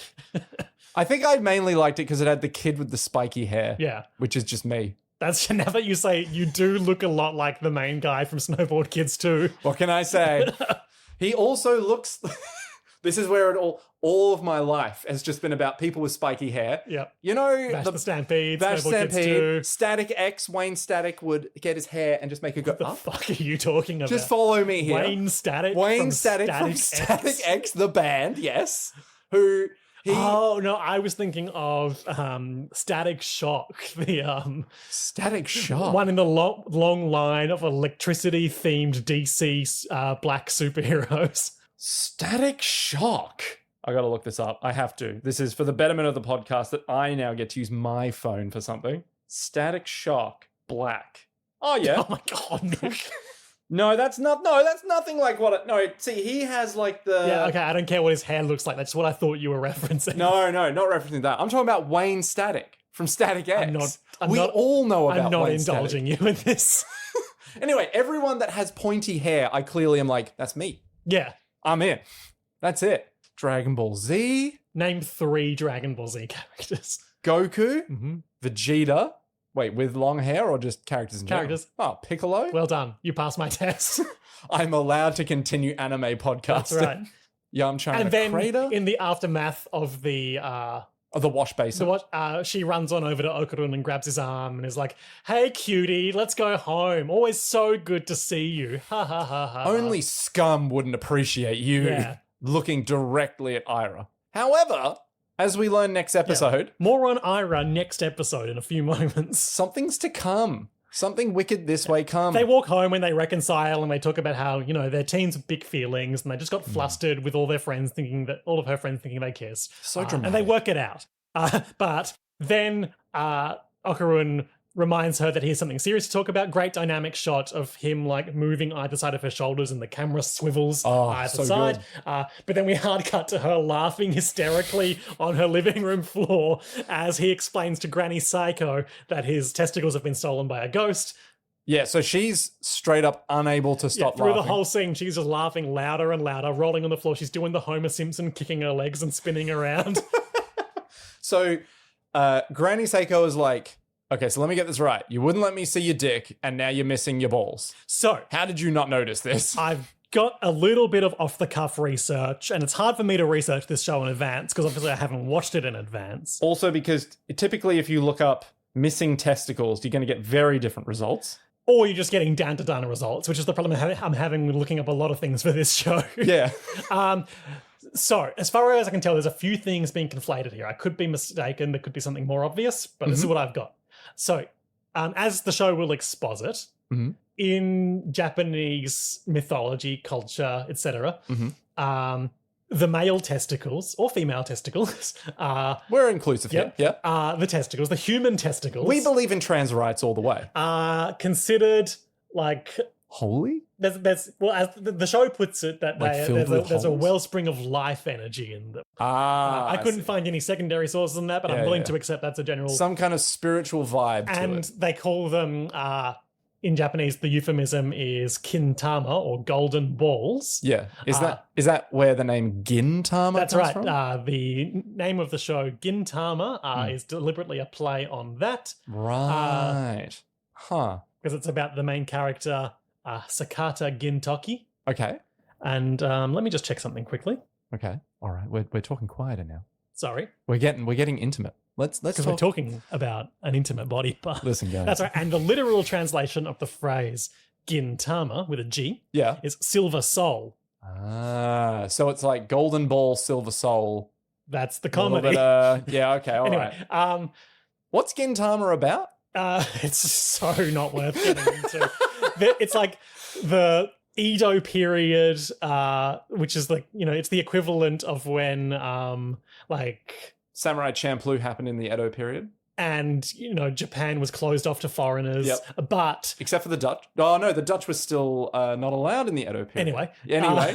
I think I mainly liked it because it had the kid with the spiky hair. Yeah. Which is just me. That's now that you say you do look a lot like the main guy from Snowboard Kids 2. What can I say? He also looks... This is where all of my life has just been about people with spiky hair. Yep. You know... Bash the Stampede, Bash Snowboard Kids 2. Static X, Wayne Static would get his hair and just make it go up. What the fuck are you talking about? Just follow me here. Wayne Static from Static X, the band, yes. Who... Oh no! I was thinking of Static Shock, the Static Shock, one in the long line of electricity-themed DC black superheroes. Static Shock. I got to look this up. I have to. This is for the betterment of the podcast that I now get to use my phone for something. Static Shock, black. Oh yeah. Oh my god, Nick. No, that's nothing like what it... No, see, he has like the... Yeah, okay, I don't care what his hair looks like. That's what I thought you were referencing. No, not referencing that. I'm talking about Wayne Static from Static X. We all know about Wayne Static. I'm not indulging you in this. Anyway, everyone that has pointy hair, I clearly am like, that's me. Yeah. I'm in. That's it. Dragon Ball Z. Name 3 Dragon Ball Z characters. Goku. Vegeta. Wait, with long hair or just characters in general? Characters. Oh, Piccolo. Well done. You passed my test. I'm allowed to continue anime podcasting. That's right. Yeah, I'm trying And to then crater. in the aftermath of the The wash basin. she runs on over to Okarun and grabs his arm and is like, "Hey, cutie, let's go home. Always so good to see you." Ha ha ha ha. Only scum wouldn't appreciate you Yeah. looking directly at Ira. However, as we learn next episode, More on Ira next episode in a few moments. something's to come. Something wicked this way come. They walk home and they reconcile and they talk about how, they're teens with big feelings and they just got flustered with all of her friends thinking they kiss. So dramatic. And they work it out. But then Okarun reminds her that he has something serious to talk about. Great dynamic shot of him like moving either side of her shoulders and the camera swivels either so side. But then we hard cut to her laughing hysterically on her living room floor as he explains to Granny Psycho that his testicles have been stolen by a ghost. Yeah, so she's straight up unable to stop Through laughing. the whole scene, she's just laughing louder and louder, rolling on the floor. She's doing the Homer Simpson, kicking her legs and spinning around. So Granny Seiko is like, okay, so let me get this right. You wouldn't let me see your dick, and now you're missing your balls. So How did you not notice this? I've got a little bit of off-the-cuff research, and it's hard for me to research this show in advance because obviously I haven't watched it in advance. Also because typically if you look up missing testicles, you're going to get very different results. Or you're just getting Dandadan results, which is the problem I'm having with looking up a lot of things for this show. Yeah. So, as far as I can tell, there's a few things being conflated here. I could be mistaken. There could be something more obvious, but this is what I've got. So, as the show will exposit, in Japanese mythology, culture, etc., the male testicles or female testicles are We're inclusive here. Yeah. the testicles, the human testicles. We believe in trans rights all the way. are considered like Holy? there's well, as the show puts it, that Like filled with there's a holes? wellspring of life energy in them. I I couldn't see. find any secondary sources on that, but I'm Yeah, willing yeah. to accept that's a general. Some kind of spiritual vibe to And it. they call them in Japanese, the euphemism is kintama or golden balls. Yeah. Is that where the name Gintama That's comes right. from? The name of the show, Gintama, is deliberately a play on that Right. Huh. because it's about the main character, Sakata Gintoki. Okay. And let me just check something quickly. Okay. All right. We're talking quieter now. Sorry, We're getting intimate. Let's because we're talk. talking about an intimate body part. Listen, guys. That's right. And the literal translation of the phrase Gintama with a G Yeah. is silver soul. So it's like Golden Ball, Silver Soul. That's the a little comedy. bit, yeah. Okay. All right. Anyway, What's Gintama about? it's so not worth getting into. It's like the Edo period, which is like, it's the equivalent of when like Samurai Champloo happened in the Edo period, and Japan was closed off to foreigners. Yep. But except for the Dutch. Oh no, the Dutch was still not allowed in the Edo period. Anyway,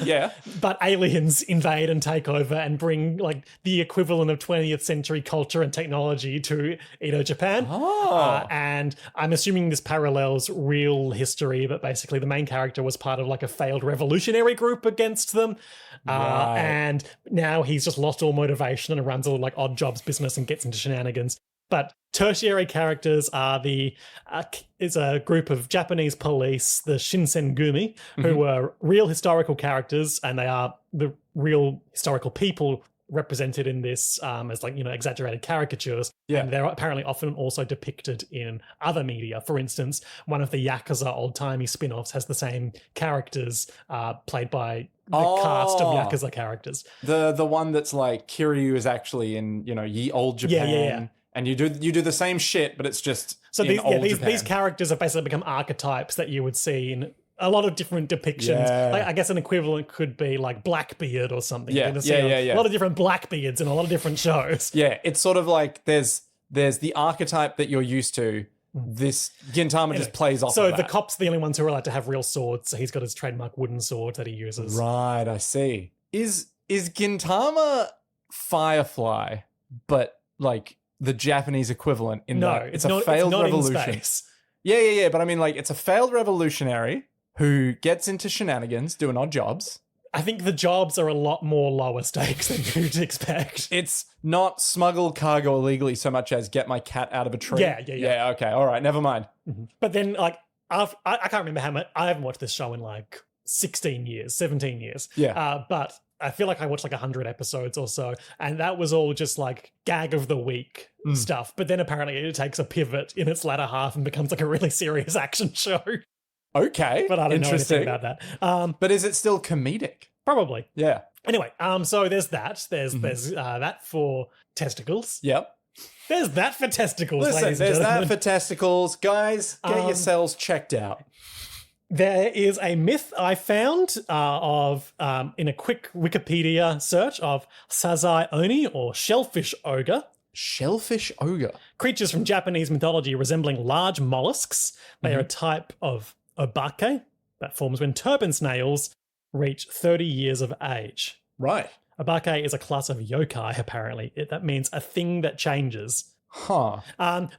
yeah. But aliens invade and take over and bring like the equivalent of 20th century culture and technology to Edo Japan. Oh. And I'm assuming this parallels real history, but basically the main character was part of like a failed revolutionary group against them. Right. And now he's just lost all motivation and runs a like odd jobs business and gets into shenanigans. But tertiary characters are is a group of Japanese police, the Shinsengumi, who were real historical characters, and they are the real historical people represented in this as like, exaggerated caricatures. Yeah. And they're apparently often also depicted in other media. For instance, one of the Yakuza old-timey spin-offs has the same characters played by the cast of Yakuza characters. The one that's like Kiryu is actually in, ye old Japan. Yeah. And you do the same shit, but it's just So in old these Japan. characters have basically become archetypes that you would see in a lot of different depictions. Yeah. Like, I guess an equivalent could be like Blackbeard or something. Yeah, You're gonna see yeah. a lot of different Blackbeards in a lot of different shows. Yeah, it's sort of like there's the archetype that you're used to. This Gintama just plays off So of the that. cops are the only ones who are allowed to have real swords. So he's got his trademark wooden sword that he uses. Right, I see. Is Gintama Firefly, but like the Japanese equivalent in No, that it's a not, failed it's not revolution. in space. Yeah. But I mean, like, it's a failed revolutionary who gets into shenanigans, doing odd jobs. I think the jobs are a lot more lower stakes than you'd expect. It's not smuggle cargo illegally so much as get my cat out of a tree. Yeah. Yeah, okay, all right, never mind. But then, like, I can't remember how much. I haven't watched this show in like 16 years, 17 years. Yeah. But I feel like I watched like 100 episodes or so, and that was all just like gag of the week stuff. But then apparently it takes a pivot in its latter half and becomes like a really serious action show. Okay, But I don't know anything about that. But is it still comedic? Probably. Yeah. Anyway, so there's that. There's that for testicles. Yep. There's that for testicles, Listen, ladies and there's gentlemen. that for testicles. Guys, get yourselves checked out. There is a myth I found of in a quick Wikipedia search of Sazai Oni, or shellfish ogre. Shellfish ogre. Creatures from Japanese mythology resembling large mollusks. They are a type of obake that forms when turban snails reach 30 years of age. Right. Obake is a class of yokai, apparently. That means a thing that changes. Huh.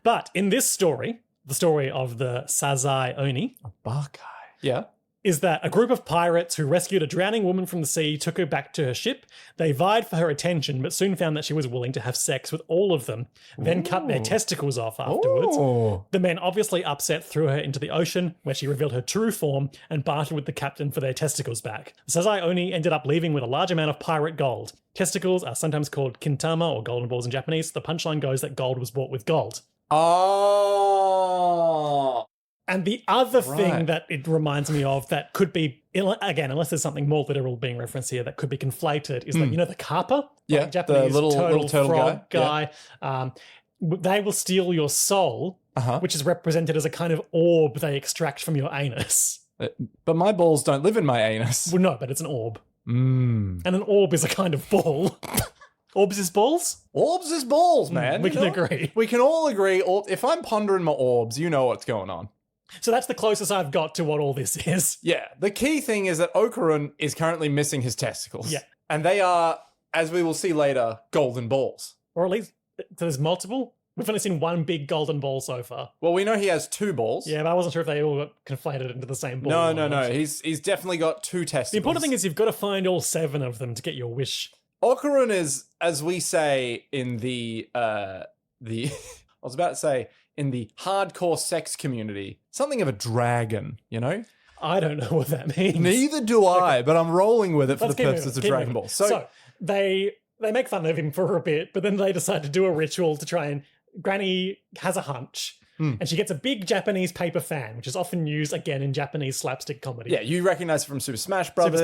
But in this story, the story of the Sazai Oni, Obake. Yeah. is that a group of pirates who rescued a drowning woman from the sea took her back to her ship. They vied for her attention, but soon found that she was willing to have sex with all of them, then cut their testicles off afterwards. Oh. The men, obviously upset, threw her into the ocean, where she revealed her true form and bartered with the captain for their testicles back. Sazai Oni ended up leaving with a large amount of pirate gold. Testicles are sometimes called kintama, or golden balls in Japanese. The punchline goes that gold was bought with gold. Oh. And the other thing Right. that it reminds me of that could be, again, unless there's something more literal being referenced here, that could be conflated is that, you know, the kappa? Yeah, Like Japanese the little turtle frog guy. They will steal your soul, which is represented as a kind of orb they extract from your anus. But my balls don't live in my anus. Well, no, but it's an orb. Mm. And an orb is a kind of ball. Orbs is balls? Orbs is balls, man. We You can know? agree. We can all agree. If I'm pondering my orbs, you know what's going on. So that's the closest I've got to what all this is. Yeah. The key thing is that Okarun is currently missing his testicles. Yeah. And they are, as we will see later, golden balls. Or at least there's multiple. We've only seen one big golden ball so far. Well, we know he has 2 balls. Yeah, but I wasn't sure if they all got conflated into the same ball. No, or no, not. no. He's definitely got 2 testicles. The important thing is you've got to find all 7 of them to get your wish. Okarun is, as we say in the I was about to say in the hardcore sex community, something of a dragon, you know? I don't know what that means. Neither do I, but I'm rolling with it for Let's the keep purposes of moving, keep Dragon moving. Ball. So they make fun of him for a bit, but then they decide to do a ritual to try and Granny has a hunch. And she gets a big Japanese paper fan, which is often used again in Japanese slapstick comedy. Yeah, you recognize it from Super Smash Brothers.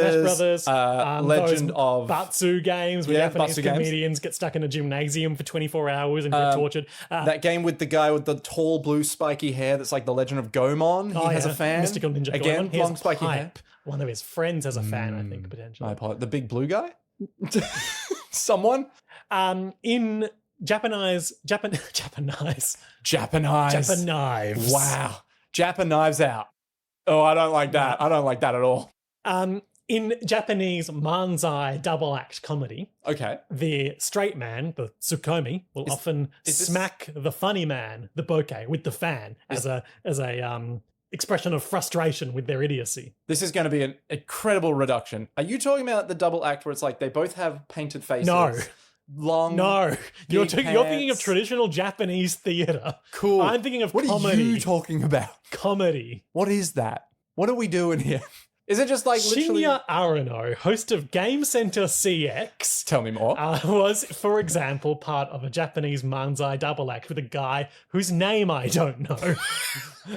Legend those of Batsu games where Japanese Batsu games. comedians get stuck in a gymnasium for 24 hours and get tortured. That game with the guy with the tall blue spiky hair that's like the Legend of Gomon. He has a fan. Mystical Ninja Again, Goemon. He has long spiky hair. Pipe. One of his friends has a fan, I think, potentially. I apologize. The big blue guy? Someone? In Japanese. Wow. Japanives out. Oh, I don't like that. I don't like that at all. In Japanese manzai double act comedy, Okay. the straight man, the tsukomi, will often is this- smack the funny man, the bokeh, with the fan as a expression of frustration with their idiocy. This is going to be an incredible reduction. Are you talking about the double act where it's like they both have painted faces? No. Long. No, you're big thinking of pants. traditional Japanese theater. Cool. I'm thinking of What comedy. are you talking about? Comedy. What is that? What are we doing here? Is it just like literally? Shinya Arano, host of Game Center CX, Tell me more. was, for example, part of a Japanese manzai double act with a guy whose name I don't know.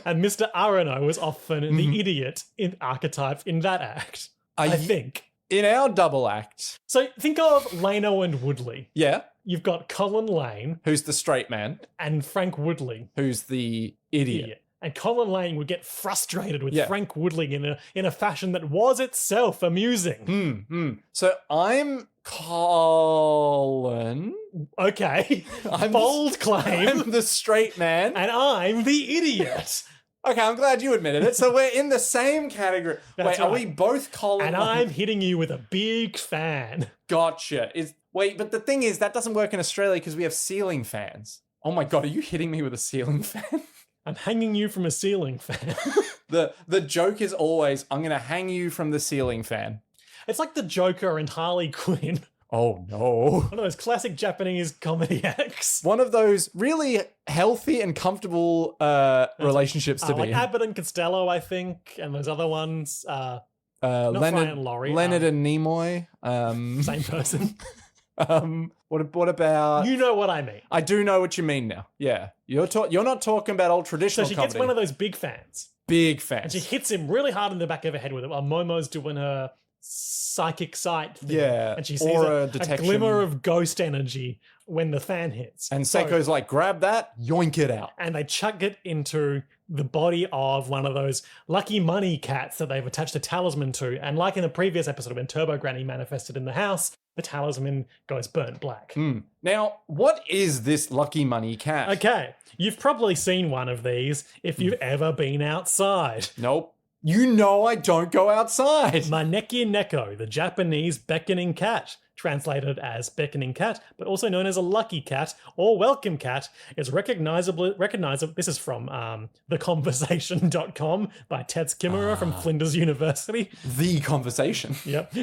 And Mr. Arano was often the idiot in archetype in that act. I think. In our double act, So think of Lano and Woodley. yeah, You've got Colin Lane who's the straight man? and Frank Woodley. Who's the idiot? Idiot. And Colin Lane would get frustrated with Yeah. Frank Woodley in a fashion that was itself amusing. So I'm Colin. Okay. I'm Bold claim. I'm the straight man. And I'm the idiot. Okay, I'm glad you admitted it. So we're in the same category. That's Wait, are right. we both Colin? And I'm hitting you with a big fan. Gotcha. Wait, but the thing is, that doesn't work in Australia because we have ceiling fans. Oh my god, are you hitting me with a ceiling fan? I'm hanging you from a ceiling fan. The joke is always, I'm going to hang you from the ceiling fan. It's like the Joker and Harley Quinn. Oh no. One of those classic Japanese comedy acts. One of those really healthy and comfortable relationships to be like in. Abbott and Costello, I think, and those other ones. Not Fry and Laurie. Leonard and Nimoy. Same person. What about? You know what I mean. I do know what you mean now. Yeah, you're not talking about old So traditional she comedy. gets one of those big fans. Big fans. And she hits him really hard in the back of her head with it while Momo's doing her psychic sight thing. Yeah, And she sees aura a detection. glimmer of ghost energy when the fan hits. And So- Seiko's like, grab that, yoink it out. and they chuck it into the body of one of those lucky money cats that they've attached a talisman to. And like in the previous episode when Turbo Granny manifested in the house, the talisman goes burnt black. Now, what is this lucky money cat? Okay, you've probably seen one of these if you've ever been outside. Nope. You know I don't go outside. Maneki Neko, the Japanese beckoning cat, translated as beckoning cat, but also known as a lucky cat or welcome cat, is recognizable. This is from theconversation.com by Tetsu Kimura from Flinders University. The conversation. Yep.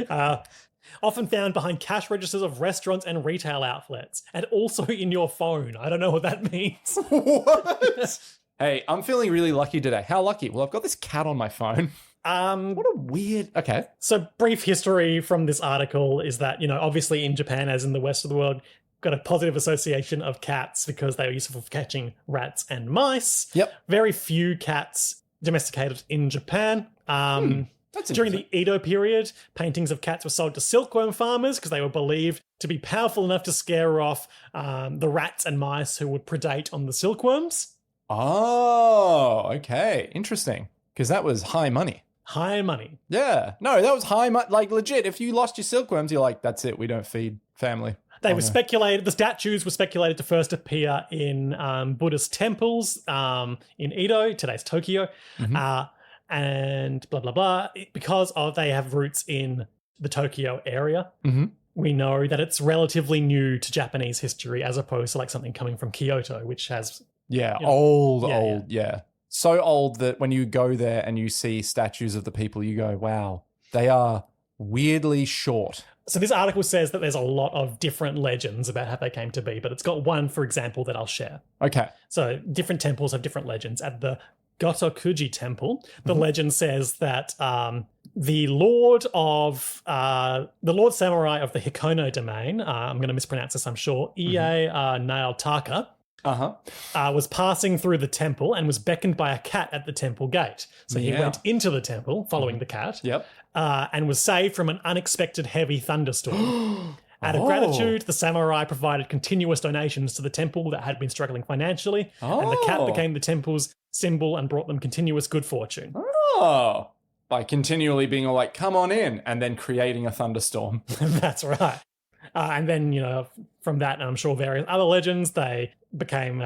Often found behind cash registers of restaurants and retail outlets, and also in your phone. I don't know what that means. What? Hey, I'm feeling really lucky today. How lucky? Well, I've got this cat on my phone. What a weird... Okay. So brief history from this article is that, obviously in Japan, as in the rest of the world, got a positive association of cats because they were useful for catching rats and mice. Yep. Very few cats domesticated in Japan. That's During the Edo period, paintings of cats were sold to silkworm farmers because they were believed to be powerful enough to scare off the rats and mice who would predate on the silkworms. Oh, okay. Interesting. Because that was high money. High money. Yeah. No, that was high money. Like, legit, if you lost your silkworms, you're like, that's it. We don't feed family. They were speculated, the statues were speculated to first appear in Buddhist temples in Edo, today's Tokyo, and blah, blah, blah. Because they have roots in the Tokyo area, we know that it's relatively new to Japanese history as opposed to like something coming from Kyoto, which has... Yeah, Yeah. old. So old that when you go there and you see statues of the people, you go, wow, they are weirdly short. So this article says that there's a lot of different legends about how they came to be, but it's got one, for example, that I'll share. Okay. So different temples have different legends. At the Gotokuji temple, the legend says that the Lord Samurai of the Hikono domain, I'm going to mispronounce this, I'm sure, Ie Naotaka, was passing through the temple and was beckoned by a cat at the temple gate. So he went into the temple following the cat and was saved from an unexpected heavy thunderstorm. Out of gratitude, the samurai provided continuous donations to the temple that had been struggling financially, and the cat became the temple's symbol and brought them continuous good fortune. Oh. By continually being all like, come on in, and then creating a thunderstorm. That's right. And then, from that, I'm sure various other legends, they became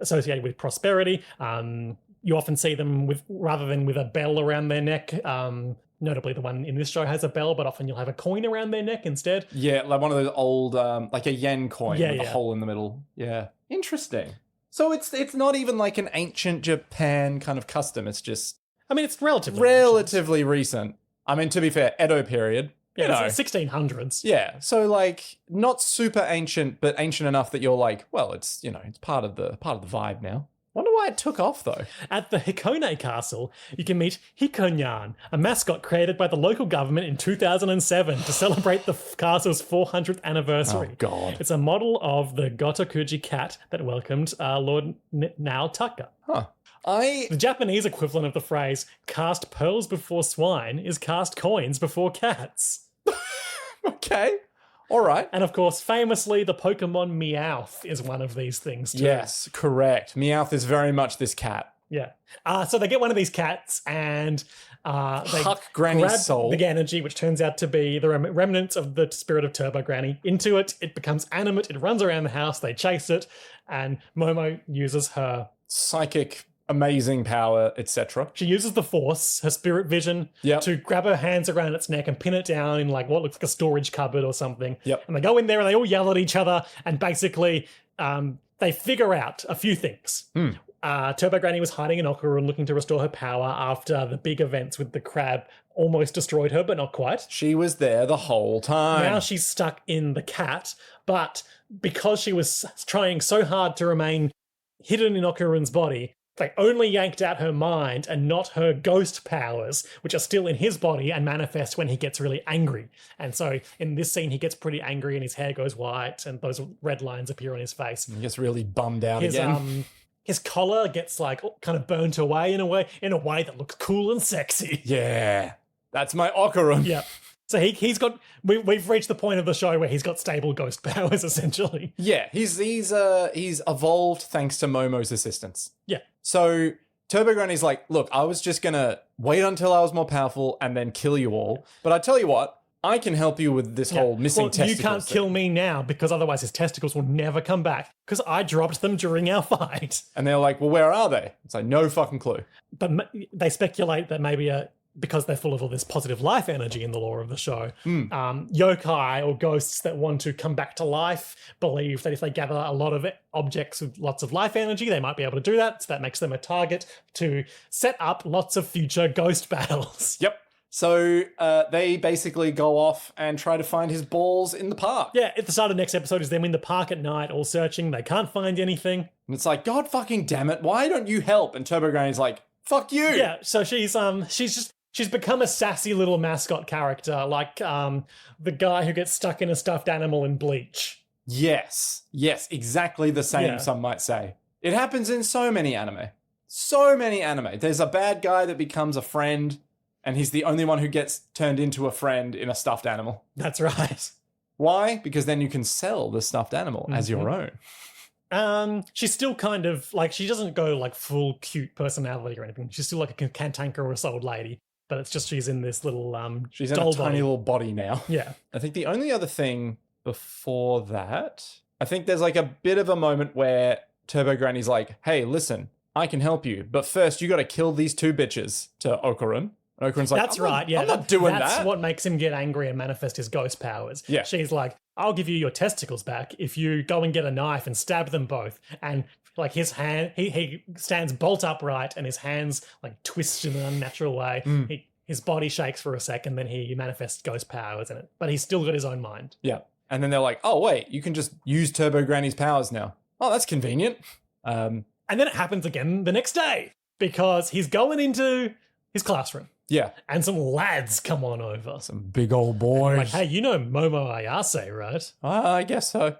associated with prosperity. You often see them rather than with a bell around their neck. Notably, the one in this show has a bell, but often you'll have a coin around their neck instead. Yeah, like one of those old, like a yen coin with a hole in the middle. Yeah. Interesting. So it's not even like an ancient Japan kind of custom. It's just... I mean, it's relatively recent. I mean, to be fair, Edo period. Yeah, it's 1600s. Yeah, so like not super ancient, but ancient enough that you're like, well, it's it's part of the vibe now. Wonder why it took off though. At the Hikone Castle, you can meet Hikonyan, a mascot created by the local government in 2007 to celebrate the castle's 400th anniversary. Oh God! It's a model of the Gotokuji cat that welcomed Lord Naotaka. Huh. The Japanese equivalent of the phrase "cast pearls before swine" is "cast coins before cats." Okay. All right. And of course, famously, the Pokemon Meowth is one of these things too. Yes, correct. Meowth is very much this cat. Yeah. So they get one of these cats and they Huck Granny's grab soul. the energy, which turns out to be the remnants of the spirit of Turbo Granny, into it. It becomes animate. It runs around the house. They chase it. And Momo uses her psychic amazing power, etc. She uses the Force, her spirit vision, to grab her hands around its neck and pin it down in like what looks like a storage cupboard or something. Yep. And they go in there and they all yell at each other and basically they figure out a few things. Turbo Granny was hiding in Okarun looking to restore her power after the big events with the crab almost destroyed her, but not quite. She was there the whole time. Now she's stuck in the cat, but because she was trying so hard to remain hidden in Okarun's body, they only yanked out her mind and not her ghost powers, which are still in his body and manifest when he gets really angry. And so in this scene, he gets pretty angry and his hair goes white and those red lines appear on his face. He gets really bummed out again. His collar gets like kind of burnt away in a way that looks cool and sexy. Yeah, that's my Okarun. Yeah. So he's got. We've reached the point of the show where he's got stable ghost powers essentially. Yeah, he's evolved thanks to Momo's assistance. Yeah. So Turbo Granny's like, look, I was just gonna wait until I was more powerful and then kill you all. But I tell you what, I can help you with this whole missing testicles. You can't kill me now because otherwise his testicles will never come back because I dropped them during our fight. And they're like, well, where are they? It's like, no fucking clue. But they speculate that maybe because they're full of all this positive life energy in the lore of the show, yokai or ghosts that want to come back to life believe that if they gather a lot of objects with lots of life energy, they might be able to do that. So that makes them a target to set up lots of future ghost battles. Yep. So they basically go off and try to find his balls in the park. Yeah, at the start of the next episode is them in the park at night all searching. They can't find anything. And it's like, God fucking damn it, why don't you help? And Turbo Granny's like, fuck you. Yeah, so she's become a sassy little mascot character, like the guy who gets stuck in a stuffed animal in Bleach. Yes, exactly the same, Yeah. some might say. It happens in so many anime. So many anime. There's a bad guy that becomes a friend, and he's the only one who gets turned into a friend in a stuffed animal. That's right. Why? Because then you can sell the stuffed animal as your own. She's still kind of like, she doesn't go like full cute personality or anything. She's still like a cantankerous old lady, but it's just she's in this little She's in doll a tiny body. little body now. Yeah. I think the only other thing before that, I think there's like a bit of a moment where Turbo Granny's like, hey, listen, I can help you, but first you got to kill these two bitches to Okarun. And Okarun's like, That's right. Yeah, I'm not doing that's that. what makes him get angry and manifest his ghost powers. Yeah. She's like, I'll give you your testicles back if you go and get a knife and stab them both. And like his hand, he stands bolt upright and his hands like twist in an unnatural way. His body shakes for a second, then he manifests ghost powers in it. But he's still got his own mind. Yeah. And then they're like, oh, wait, you can just use Turbo Granny's powers now. Oh, that's convenient. And then it happens again the next day because he's going into his classroom. Yeah. And some lads come on over. Some big old boys. Like, hey, you know Momo Ayase, right? I guess so.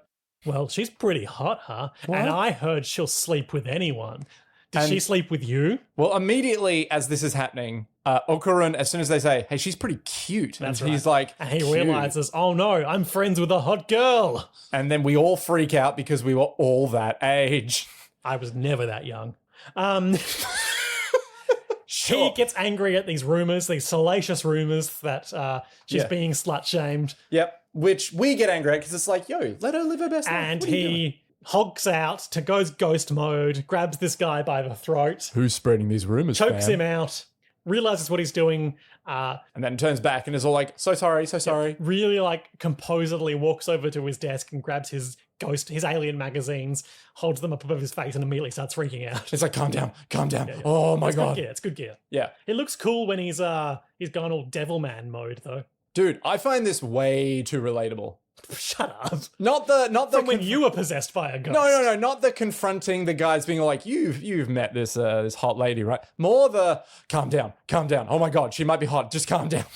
Well, she's pretty hot, huh? What? And I heard she'll sleep with anyone. Did she sleep with you? Well, immediately as this is happening, Okarun, as soon as they say, hey, she's pretty cute. That's and right. he's like, And he cute. realizes, oh no, I'm friends with a hot girl. And then we all freak out because we were all that age. I was never that young. Sure. He gets angry at these rumors, these salacious rumors that she's being slut-shamed. Yep. Which we get angry at because it's like, yo, let her live her best life. And What are you doing? he hogs out to go ghost mode, grabs this guy by the throat, Who's spreading these rumors, chokes him out, realizes what he's doing, and then turns back and is all like, so sorry. really like composedly walks over to his desk and grabs his alien magazines, holds them up above his face and immediately starts freaking out. It's like, calm down. Oh my God. It's good gear. Yeah. It looks cool when he's gone all Devilman mode though. Dude, I find this way too relatable. Shut up. Not the From when you were possessed by a ghost. No, not the confronting the guys being like, you've met this this hot lady, right? More the calm down. Oh my God, she might be hot. Just calm down.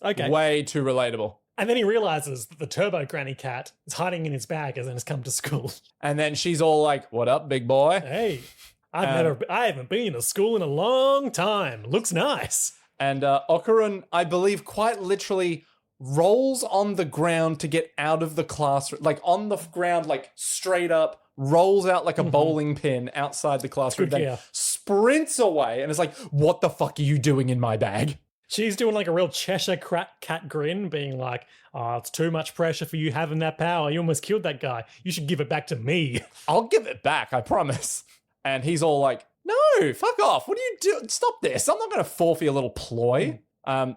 Okay. Way too relatable. And then he realizes that the Turbo Granny cat is hiding in his bag and has come to school. And then she's all like, what up, big boy? Hey, I haven't been to school in a long time. Looks nice. And Okarun, I believe, quite literally rolls on the ground to get out of the classroom, like on the ground, like straight up, rolls out like a bowling pin outside the classroom, Good then gear. sprints away and is like, what the fuck are you doing in my bag? She's doing like a real Cheshire cat grin, being like, oh, it's too much pressure for you having that power. You almost killed that guy. You should give it back to me. I'll give it back, I promise. And he's all like, no, fuck off. What are you doing? Stop this. I'm not going to fall for your little ploy.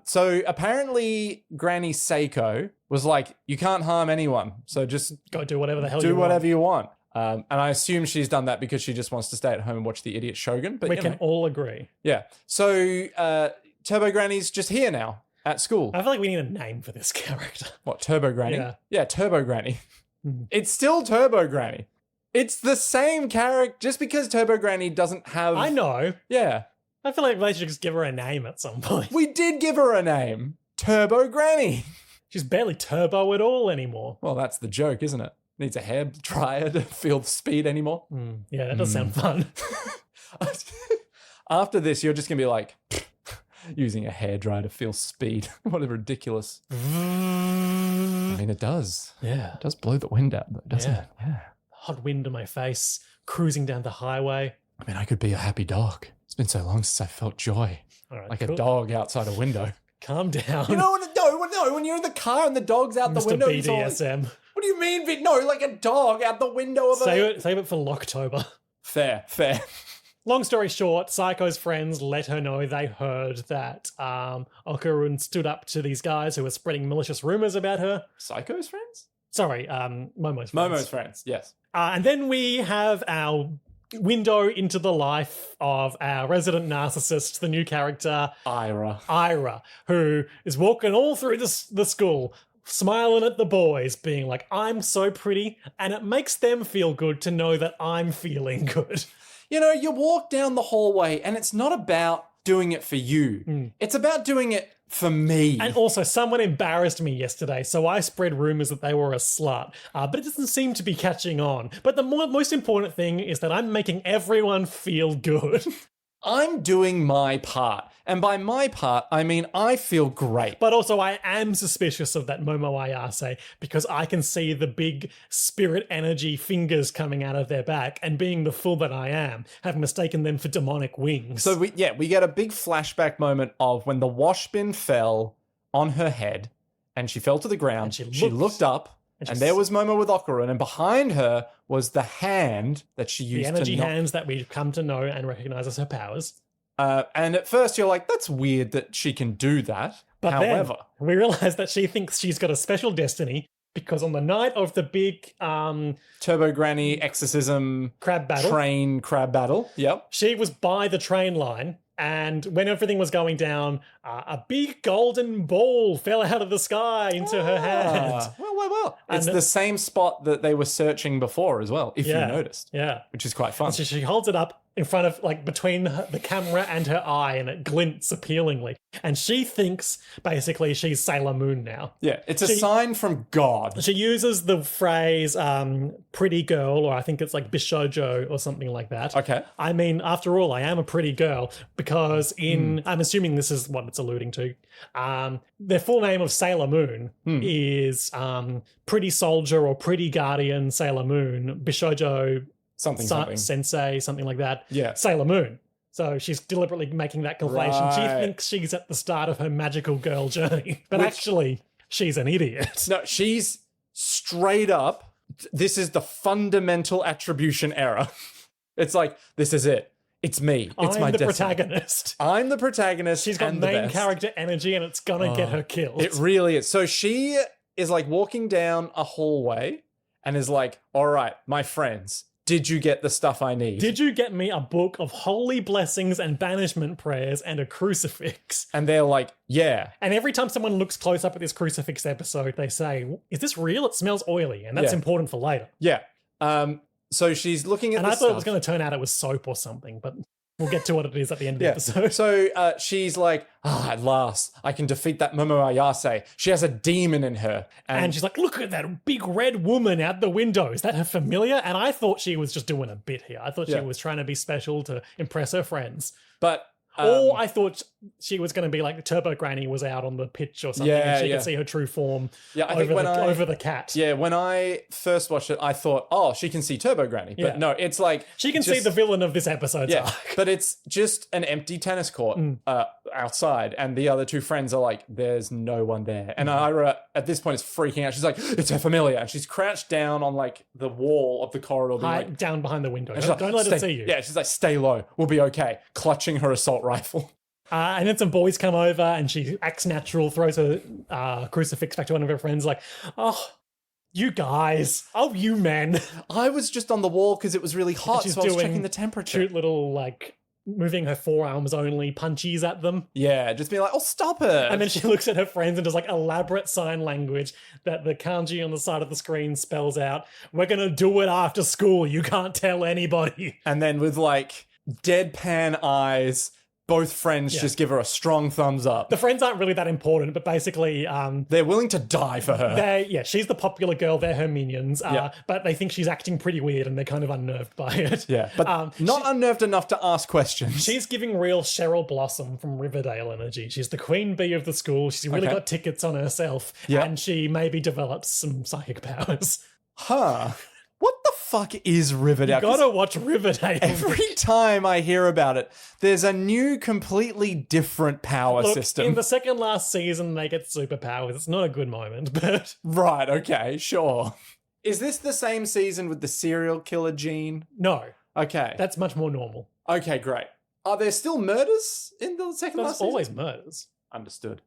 So apparently Granny Seiko was like, you can't harm anyone. So just Go do whatever the hell you do want. whatever you want. And I assume she's done that because she just wants to stay at home and watch the idiot Shogun. But We can all agree. Yeah. So Turbo Granny's just here now at school. I feel like we need a name for this character. What, Turbo Granny? Yeah. Yeah, Turbo Granny. It's still Turbo Granny. It's the same character. Just because Turbo Granny doesn't have... I know. Yeah. I feel like they should just give her a name at some point. We did give her a name. Turbo Granny. She's barely turbo at all anymore. Well, that's the joke, isn't it? Needs a hair dryer to feel the speed anymore. Yeah, that does sound fun. After this, you're just going to be like, using a hair dryer to feel speed. What a ridiculous. I mean, it does. Yeah. It does blow the wind out, though, doesn't it? Yeah. Hot wind in my face, cruising down the highway. I mean, I could be a happy dog. It's been so long since I felt joy. All right, Like cool. a dog outside a window. Calm down. You know what? No, when you're in the car and the dog's out the Mr. window. It's all like, BDSM. what do you mean? No, like a dog out the window of Save it for Locktober. Fair. Long story short, Psycho's friends let her know they heard that Okarun stood up to these guys who were spreading malicious rumors about her. Psycho's friends? Sorry, Momo's friends. Momo's friends, yes. And then we have our window into the life of our resident narcissist, the new character, Ira, who is walking all through the school, smiling at the boys, being like, I'm so pretty, and it makes them feel good to know that I'm feeling good. You know, you walk down the hallway and it's not about doing it for you. It's about doing it for me. And also, someone embarrassed me yesterday, so I spread rumors that they were a slut. But it doesn't seem to be catching on. But the most important thing is that I'm making everyone feel good. I'm doing my part. And by my part, I mean I feel great. But also, I am suspicious of that Momo Ayase because I can see the big spirit energy fingers coming out of their back, and being the fool that I am, have mistaken them for demonic wings. So we get a big flashback moment of when the wash bin fell on her head and she fell to the ground. And she looked up and there was Momo with Okarun, and behind her was the hand that she used the energy to hands that we've come to know and recognize as her powers. And at first you're like, that's weird that she can do that. But however, then we realize that she thinks she's got a special destiny because on the night of the big Turbo Granny exorcism crab battle, train crab battle, yep, she was by the train line. And when everything was going down, a big golden ball fell out of the sky into her hand. Well. It's And the same spot that they were searching before as well, if you noticed. Yeah. Which is quite fun. So she holds it up in front of, like, between the camera and her eye, and it glints appealingly. And she thinks, basically, she's Sailor Moon now. Yeah, it's a sign from God. She uses the phrase pretty girl, or I think it's like Bishojo or something like that. Okay. I mean, after all, I am a pretty girl because I'm assuming this is what it's alluding to. Their full name of Sailor Moon is Pretty Soldier or Pretty Guardian Sailor Moon, Bishojo Something. Sensei, something like that. Yeah. Sailor Moon. So she's deliberately making that conflation. Right. She thinks she's at the start of her magical girl journey, but actually, she's an idiot. No, she's straight up, this is the fundamental attribution error. It's like, this is it. It's me. It's I'm my the destiny. protagonist. I'm the protagonist. She's got and the main best. character energy, and it's gonna get her killed. It really is. So she is like walking down a hallway and is like, all right, my friends, did you get the stuff I need? Did you get me a book of holy blessings and banishment prayers and a crucifix? And they're like, yeah. And every time someone looks close up at this crucifix episode, they say, is this real? It smells oily. And that's important for later. Yeah. So she's looking at And this I thought stuff. it was going to turn out it was soap or something, but we'll get to what it is at the end of the episode. So she's like, at last, I can defeat that Momo Ayase. She has a demon in her. And she's like, look at that big red woman out the window. Is that her familiar? And I thought she was just doing a bit here. I thought she was trying to be special to impress her friends. But... or I thought she was going to be like the Turbo Granny was out on the pitch or something, and she could see her true form over the cat. Yeah, when I first watched it, I thought, oh, she can see Turbo Granny. But no, it's like... She can see the villain of this episode's arc. But it's just an empty tennis court outside, and the other two friends are like, there's no one there. And Ira, at this point, is freaking out. She's like, it's her familiar. And she's crouched down on like the wall of the corridor. Being down behind the window. Don't let it see you. Yeah, she's like, stay low. We'll be okay. Clutching her assault rifle. And then some boys come over and she acts natural, throws her crucifix back to one of her friends like, oh, You guys. Oh, you men. I was just on the wall because it was really hot, She's so I was doing checking the temperature. Cute little, like, moving her forearms only punchies at them. Yeah, just being like, oh, stop it. And then she looks at her friends and does like elaborate sign language that the kanji on the side of the screen spells out. We're going to do it after school. You can't tell anybody. And then with like deadpan eyes, both friends just give her a strong thumbs up. The friends aren't really that important, but basically, They're willing to die for her. she's the popular girl. They're her minions, but they think she's acting pretty weird, and they're kind of unnerved by it. Yeah, but not unnerved enough to ask questions. She's giving real Cheryl Blossom from Riverdale energy. She's the queen bee of the school. She's really got tickets on herself, and she maybe develops some psychic powers. Huh. What the fuck is Riverdale? You gotta watch Riverdale. Every time I hear about it, there's a new, completely different power system. In the second last season, they get superpowers. It's not a good moment, but... Right, okay, sure. Is this the same season with the serial killer gene? No. Okay. That's much more normal. Okay, great. Are there still murders in the second last There's season? always murders. Understood.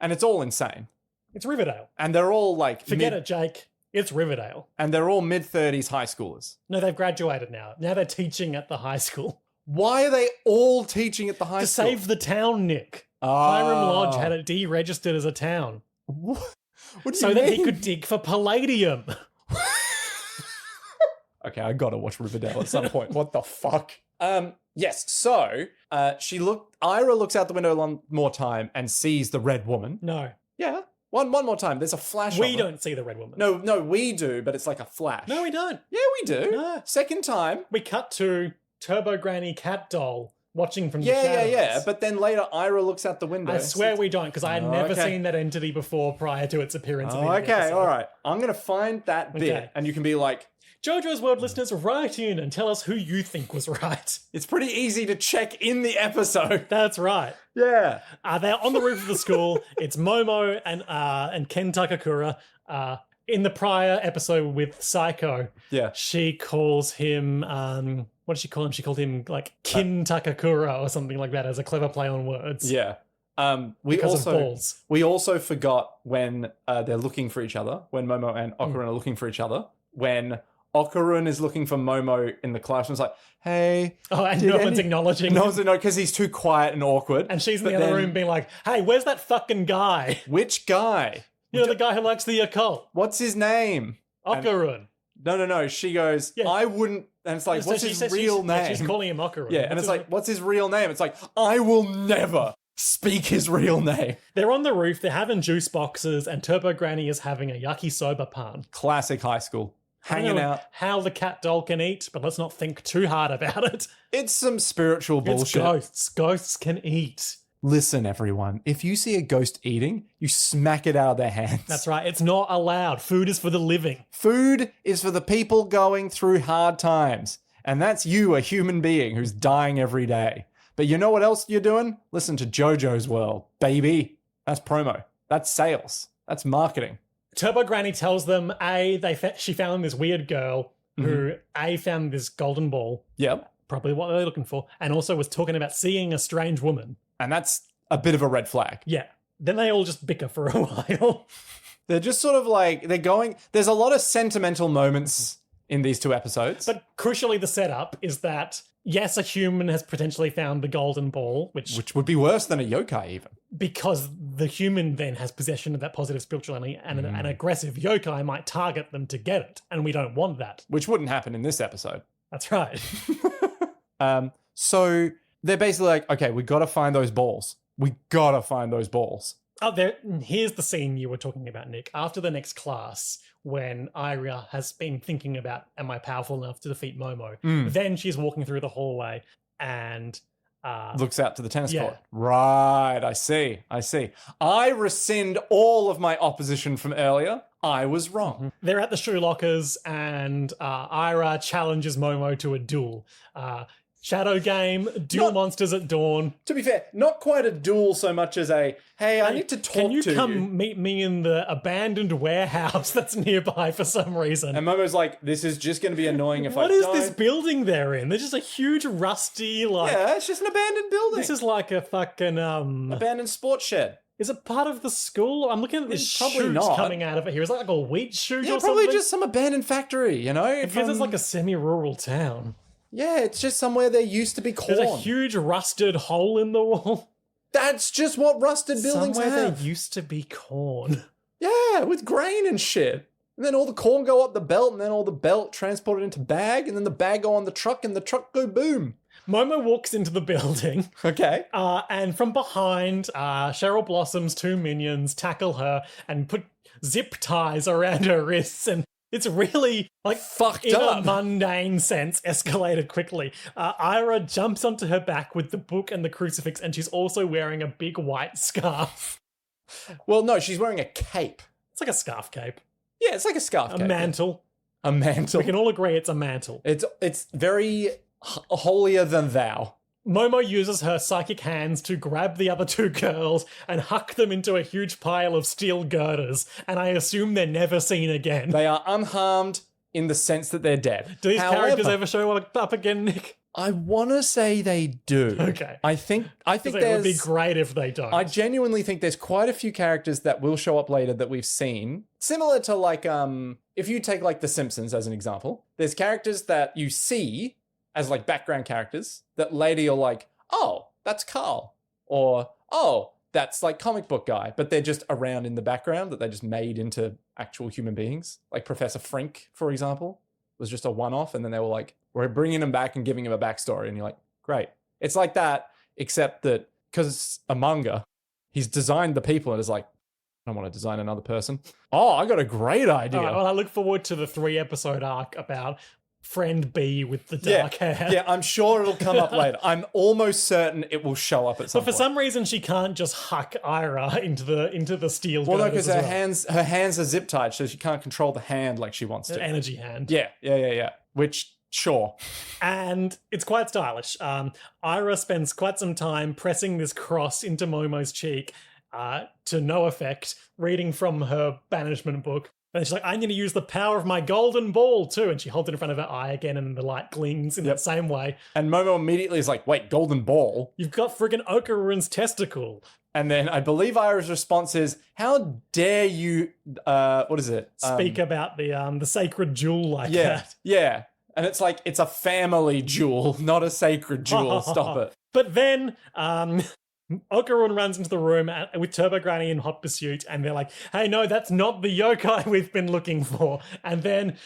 And it's all insane. It's Riverdale. And they're all like... Forget it, Jake. It's Riverdale. And they're all mid-30s high schoolers. No, they've graduated now. Now they're teaching at the high school. Why are they all teaching at the high To school? save the town, Nick. Hiram Lodge had it deregistered as a town. What do you so mean? that he could dig for palladium. Okay, I gotta watch Riverdale at some point. What the fuck? Yes, so Ira looks out the window one more time and sees the red woman. No. Yeah. One more time. There's a flash We of her. don't see the red woman. No, we do, but it's like a flash. No, we don't. Yeah, we do. No. Second time. We cut to Turbo Granny Cat Doll watching from the shadows. Yeah. But then later, Ira looks out the window. I swear we don't, because I had never seen that entity before prior to its appearance. Okay, all right. I'm going to find that bit, and you can be like... JoJo's World listeners, write in and tell us who you think was right. It's pretty easy to check in the episode. That's right. Yeah. They're on the roof of the school. It's Momo and Ken Takakura. In the prior episode with Psycho, she calls him... what did she call him? She called him like Kin Takakura or something like that as a clever play on words. Yeah. We also forgot when they're looking for each other, when Momo and Okarun are looking for each other, when Okarun is looking for Momo in the classroom. It's like, hey. Oh, and no one's acknowledging him. No one's because he's too quiet and awkward. And she's in the other room being like, hey, where's that fucking guy? Which guy? You know, the guy who likes the occult. What's his name? Okarun. No. She goes, I wouldn't. And it's like, what's his real name? She's calling him Okarun. Yeah, and it's like, what's his real name? It's like, I will never speak his real name. They're on the roof, they're having juice boxes, and Turbo Granny is having a yakisoba pan. Classic high school. Hanging out. How the cat doll can eat, but let's not think too hard about it. It's some spiritual bullshit. It's ghosts. Ghosts can eat. Listen, everyone. If you see a ghost eating, you smack it out of their hands. That's right. It's not allowed. Food is for the living. Food is for the people going through hard times. And that's you, a human being who's dying every day. But you know what else you're doing? Listen to JoJo's World, baby. That's promo. That's sales. That's marketing. Turbo Granny tells them, she found this weird girl who, found this golden ball. Yep. Probably what they're looking for. And also was talking about seeing a strange woman. And that's a bit of a red flag. Yeah. Then they all just bicker for a while. They're just sort of like, there's a lot of sentimental moments in these two episodes. But crucially, the setup is that, yes, a human has potentially found the golden ball, which would be worse than a yokai even. Because the human then has possession of that positive spirituality, and an aggressive yokai might target them to get it, and we don't want that. Which wouldn't happen in this episode. That's right. So they're basically like, okay, we got to find those balls. Oh, here's the scene you were talking about, Nick. After the next class, when Ira has been thinking about, am I powerful enough to defeat Momo? Then she's walking through the hallway and... looks out to the tennis court. Right, I see. I rescind all of my opposition from earlier. I was wrong. They're at the shoe lockers and Ira challenges Momo to a duel. Shadow game, duel monsters at dawn. To be fair, not quite a duel so much as a, hey, I need to talk to you. Can you come meet me in the abandoned warehouse that's nearby for some reason? And Momo's like, this is just going to be annoying if I What is this building they're in? They're just a huge rusty, Yeah, it's just an abandoned building. This is like a fucking, abandoned sports shed. Is it part of the school? I'm looking at this Probably shoot not. coming out of it here. Is that like a wheat shoot Yeah, or probably something? just some abandoned factory, you know? Because it's like a semi-rural town. Yeah, it's just somewhere there used to be corn. There's a huge rusted hole in the wall. That's just what rusted buildings Somewhere have. there used to be corn. Yeah, with grain and shit. And then all the corn go up the belt, and then all the belt transported into bag, and then the bag go on the truck, and the truck go boom. Momo walks into the building, Okay. and from behind, Cheryl Blossom's two minions tackle her and put zip ties around her wrists, and it's really like Fucked in up. a mundane sense escalated quickly. Ira jumps onto her back with the book and the crucifix, and she's also wearing a big white scarf. Well, no, she's wearing a cape. It's like a scarf cape, Yeah, it's like a scarf a cape. mantle. A mantle. We can all agree it's a mantle. It's very holier than thou. Momo uses her psychic hands to grab the other two girls and huck them into a huge pile of steel girders, and I assume they're never seen again. They are unharmed in the sense that they're dead. Do these characters However, ever show up again, Nick? I want to say they do. Okay. I think It there's. would be great if they don't. I genuinely think there's quite a few characters that will show up later that we've seen. Similar to like if you take like The Simpsons as an example, there's characters that you see as like background characters that later you're like, oh, that's Carl. Or, oh, that's like comic book guy. But they're just around in the background that they just made into actual human beings. Like Professor Frink, for example, was just a one-off. And then they were like, we're bringing him back and giving him a backstory. And you're like, great. It's like that, except that because it's a manga, he's designed the people and it's like, I don't want to design another person. Oh, I got a great idea. All right, well, I look forward to the 3-episode arc about friend B with the dark hair. Yeah, I'm sure it'll come up later. I'm almost certain it will show up at some But for point. some reason, she can't just huck Ira into the steel. Well, no, girders because as her hands are zip tied, so she can't control the hand like she wants An to. energy hand. Yeah. Which, sure. And it's quite stylish. Ira spends quite some time pressing this cross into Momo's cheek to no effect, reading from her banishment book. And she's like, I'm going to use the power of my golden ball too. And she holds it in front of her eye again, and the light gleams in that same way. And Momo immediately is like, wait, golden ball? You've got friggin' Okarun's testicle. And then I believe Ira's response is, how dare you, what is it? Speak about the sacred jewel like that. Yeah. And it's like, it's a family jewel, not a sacred jewel. Stop it. But then Okarun runs into the room with Turbo Granny in hot pursuit, and they're like, hey, no, that's not the yokai we've been looking for. And then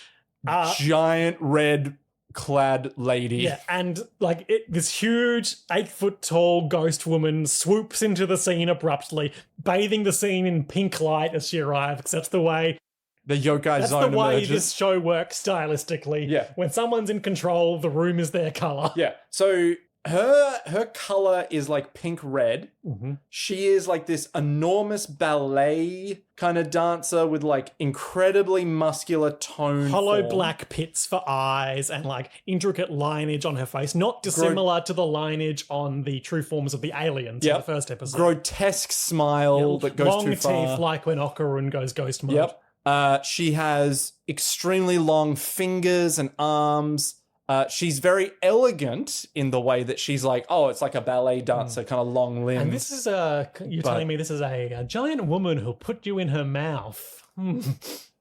Giant red clad lady. yeah, and like this huge 8-foot tall ghost woman swoops into the scene abruptly, bathing the scene in pink light as she arrives, because that's the way The yokai that's zone the way emerges. this show works stylistically. Yeah. When someone's in control, the room is their color. Yeah. So her color is like pink red. Mm-hmm. She is like this enormous ballet kind of dancer with like incredibly muscular tone. Hollow form. black pits for eyes and like intricate lineage on her face, not dissimilar to the lineage on the true forms of the aliens in the first episode. Grotesque smile that goes long too far. teeth, like when Okarun goes ghost mode. Yep. She has extremely long fingers and arms. She's very elegant in the way that she's like, oh, it's like a ballet dancer, kind of long limbs. And this is you're telling me this is a giant woman who'll put you in her mouth.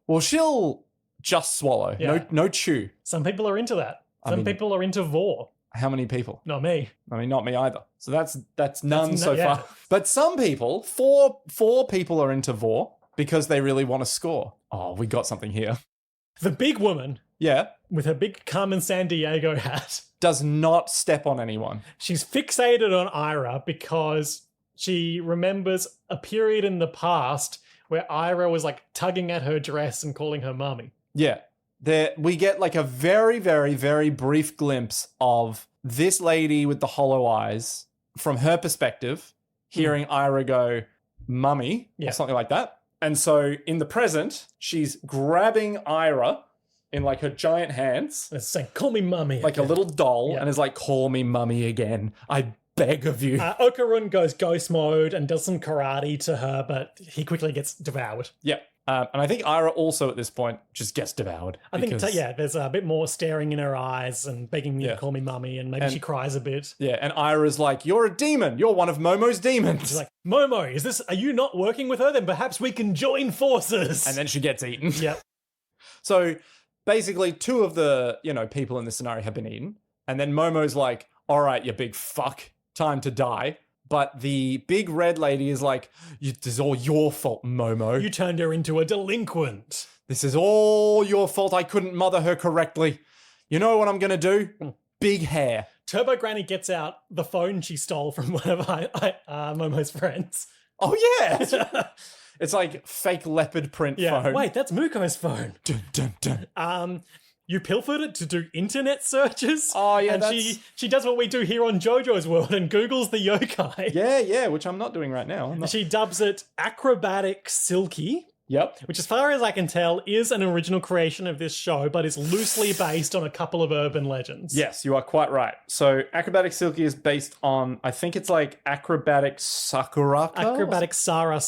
Well, she'll just swallow. Yeah. No chew. Some people are into that. Some people are into vor. How many people? Not me. I mean, not me either. So that's none no- so yeah. far. But some people, four people are into vor because they really want to score. Oh, we got something here. The big woman Yeah. with her big Carmen Sandiego hat. Does not step on anyone. She's fixated on Ira because she remembers a period in the past where Ira was like tugging at her dress and calling her mummy. Yeah. We get like a very, very, very brief glimpse of this lady with the hollow eyes from her perspective, hearing Ira go, mummy, Yeah. or something like that. And so in the present, she's grabbing Ira in like her giant hands, It's saying, call me mummy. like a again. little doll, Yeah. and is like, call me mummy again. I beg of you. Okarun goes ghost mode and does some karate to her, but he quickly gets devoured. Yeah. And I think Ira also at this point just gets devoured. I think, there's a bit more staring in her eyes and begging me to call me mummy, and maybe she cries a bit. Yeah, and Ira's like, "You're a demon. You're one of Momo's demons." She's like, "Momo, are you not working with her? Then perhaps we can join forces." And then she gets eaten. Yep. So basically, two of the, people in this scenario have been eaten. And then Momo's like, "All right, you big fuck, time to die." But the big red lady is like, "This is all your fault, Momo. You turned her into a delinquent. This is all your fault. I couldn't mother her correctly. You know what I'm going to do? Big hair." Turbo Granny gets out the phone she stole from one of Momo's friends. Oh, yeah. It's like fake leopard print phone. Wait, that's Muko's phone. Dun, dun, dun. You pilfered it to do internet searches? Oh, yeah, and she does what we do here on JoJo's World and Googles the yokai. Yeah, which I'm not doing right now. She dubs it Acrobatic Silky. Yep. Which, as far as I can tell, is an original creation of this show, but is loosely based on a couple of urban legends. Yes, you are quite right. So Acrobatic Silky is based on, I think it's like Acrobatic Sakuraka? Acrobatic Sara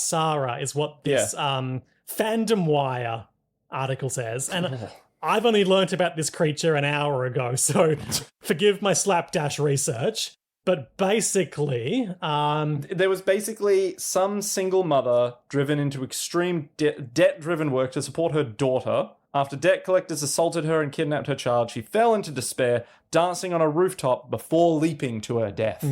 is what this Fandom Wire article says. And I've only learnt about this creature an hour ago, so forgive my slapdash research. But basically... there was basically some single mother driven into extreme debt-driven work to support her daughter. After debt collectors assaulted her and kidnapped her child, she fell into despair, dancing on a rooftop before leaping to her death.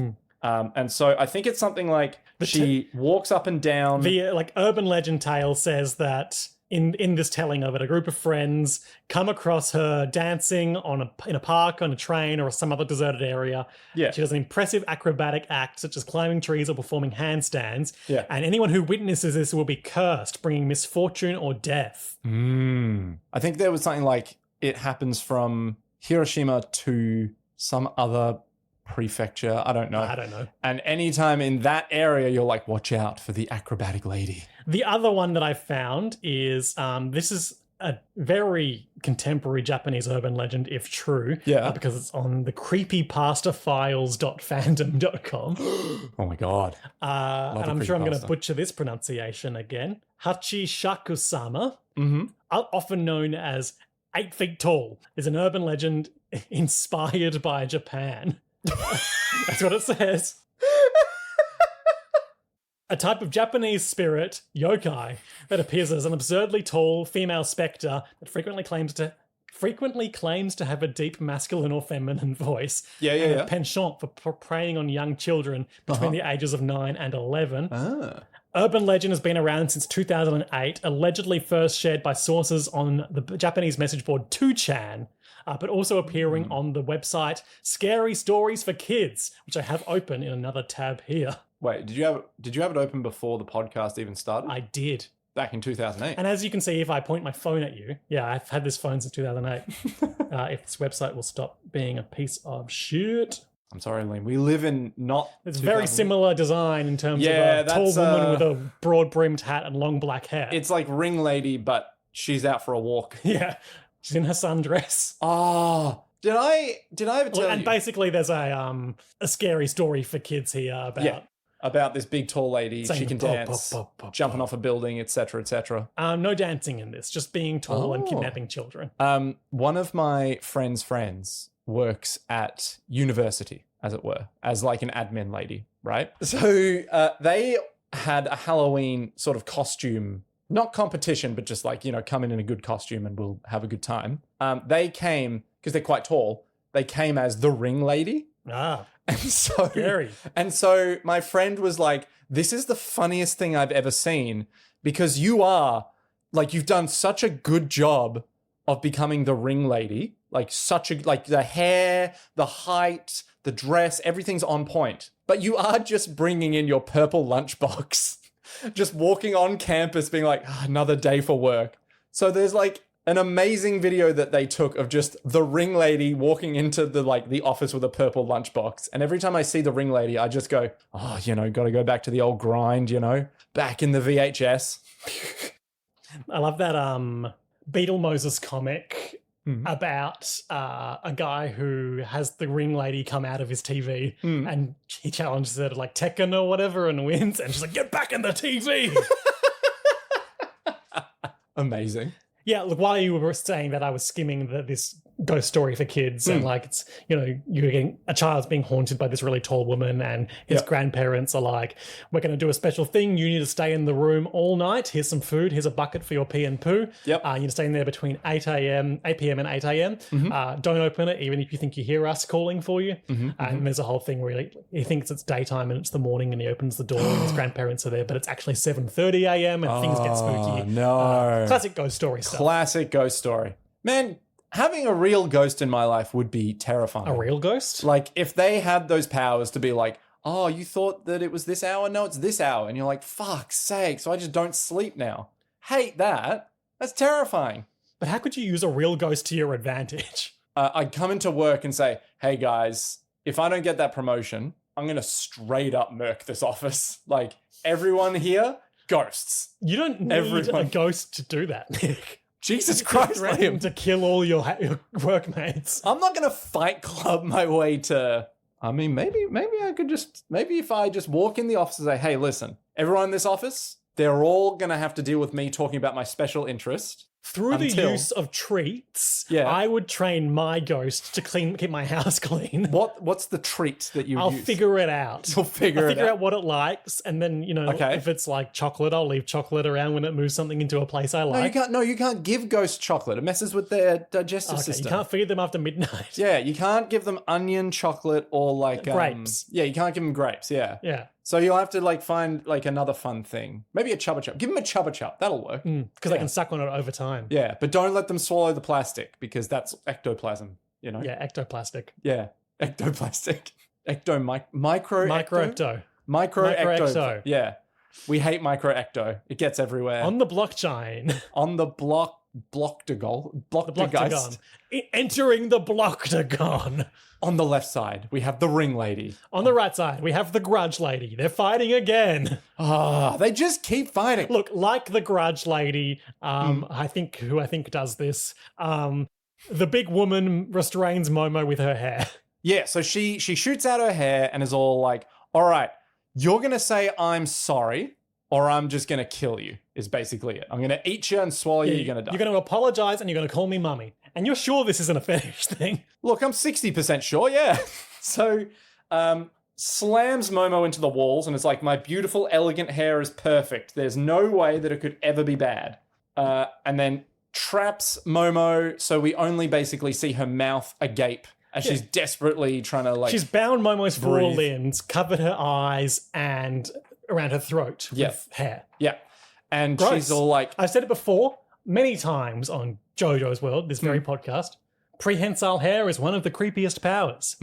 And so I think it's something like she walks up and down... The urban legend tale says that... In this telling of it, a group of friends come across her dancing in a park, on a train, or some other deserted area. Yeah. She does an impressive acrobatic act, such as climbing trees or performing handstands. Yeah. And anyone who witnesses this will be cursed, bringing misfortune or death. I think there was something like it happens from Hiroshima to some other prefecture. I don't know. And anytime in that area, you're like, watch out for the acrobatic lady. The other one that I found is, this is a very contemporary Japanese urban legend, if true. Yeah. Because it's on the creepypastafiles.fandom.com. Oh my God. And I'm sure I'm going to butcher this pronunciation again. Hachishaku-sama, often known as 8 feet tall, is an urban legend inspired by Japan. That's what it says. A type of Japanese spirit, yokai, that appears as an absurdly tall female spectre that frequently claims to have a deep masculine or feminine voice. And a penchant for preying on young children between the ages of 9 and 11. Urban legend has been around since 2008, allegedly first shared by sources on the Japanese message board 2chan, but also appearing on the website Scary Stories for Kids, which I have open in another tab here. Wait, did you have it open before the podcast even started? I did. Back in 2008. And as you can see, if I point my phone at you, I've had this phone since 2008. If this website will stop being a piece of shit. I'm sorry, Liam. We live in not... It's very similar design in terms of a tall woman with a broad-brimmed hat and long black hair. It's like Ring Lady, but she's out for a walk. Yeah. She's in her sundress. Oh, did I ever tell you? And basically there's a scary story for kids here about this big tall lady. She can dance, jumping off a building, etc., etc. No dancing in this, just being tall and kidnapping children. One of my friends works at university, as it were, as like an admin lady, right? So they had a Halloween sort of costume, not competition, but just like, come in a good costume and we'll have a good time. They came, because they're quite tall, they came as the Ring Lady. And so, scary. And so my friend was like, this is the funniest thing I've ever seen, because you've done such a good job of becoming the Ring Lady. Like the hair, the height, the dress, everything's on point. But you are just bringing in your purple lunchbox, just walking on campus being like, another day for work. So there's like an amazing video that they took of just the Ring Lady walking into the office with a purple lunchbox. And every time I see the Ring Lady, I just go, gotta go back to the old grind, back in the VHS. I love that Beetle Moses comic about a guy who has the Ring Lady come out of his TV and he challenges her to like Tekken or whatever and wins. And she's like, get back in the TV. Amazing. Yeah, look, while you were saying that, I was skimming this ghost story for kids, and like it's, you know, you're getting a child's being haunted by this really tall woman, and his grandparents are like, we're going to do a special thing. You need to stay in the room all night. Here's some food. Here's a bucket for your pee and poo. Yep. You need to stay in there between 8 p.m. and 8 a.m. Don't open it, even if you think you hear us calling for you. And there's a whole thing where he thinks it's daytime and it's the morning, and he opens the door and his grandparents are there, but it's actually 7:30 a.m. and things get spooky. No. Classic ghost story stuff. Classic ghost story. Man, having a real ghost in my life would be terrifying. A real ghost? Like, if they had those powers to be like, oh, you thought that it was this hour? No, it's this hour. And you're like, fuck's sake, so I just don't sleep now. Hate that. That's terrifying. But how could you use a real ghost to your advantage? I'd come into work and say, hey, guys, if I don't get that promotion, I'm going to straight up murk this office. Like, everyone here, ghosts. You don't need a ghost to do that, Nick. Jesus Christ, threatening to kill all your workmates. I'm not going to Fight Club my way to... I mean, maybe I could just... Maybe if I just walk in the office and say, hey, listen, everyone in this office, they're all going to have to deal with me talking about my special interest. Through the use of treats, I would train my ghost to keep my house clean. What's the treat that you use? I'll figure it out. You'll figure out what it likes, and then, you know, if it's like chocolate, I'll leave chocolate around when it moves something into a place I like. You can't give ghosts chocolate. It messes with their digestive system. You can't feed them after midnight. Yeah, you can't give them onion chocolate or like grapes. Yeah, you can't give them grapes. Yeah. Yeah. So you'll have to like find like another fun thing. Maybe a Chubba Chup. Give them a Chubba Chup. That'll work. Because they can suck on it over time. Yeah, but don't let them swallow the plastic because that's ectoplasm, you know? Yeah, ectoplastic. Yeah, ectoplastic. Micro ecto. Micro ecto. Yeah. We hate micro ecto. It gets everywhere. On the blockchain. On the Blocktagon. Entering the Blocktagon. On the left side, we have the Ring Lady. On the right side, we have the Grudge Lady. They're fighting again. They just keep fighting. Look, like the Grudge Lady, I think does this. The big woman restrains Momo with her hair. Yeah, so she shoots out her hair and is all like, all right, you're going to say I'm sorry or I'm just going to kill you, is basically it. I'm going to eat you and swallow you. You're going to die. You're going to apologize and you're going to call me mummy. And you're sure this isn't a fetish thing? Look, I'm 60% sure, yeah. So, slams Momo into the walls and is like, my beautiful, elegant hair is perfect. There's no way that it could ever be bad. And then traps Momo, so we only basically see her mouth agape as she's desperately trying to like... She's bound Momo's four limbs, covered her eyes, and around her throat with hair. Yeah. And she's all like... I've said it before many times on JoJo's World, this very podcast. Prehensile hair is one of the creepiest powers.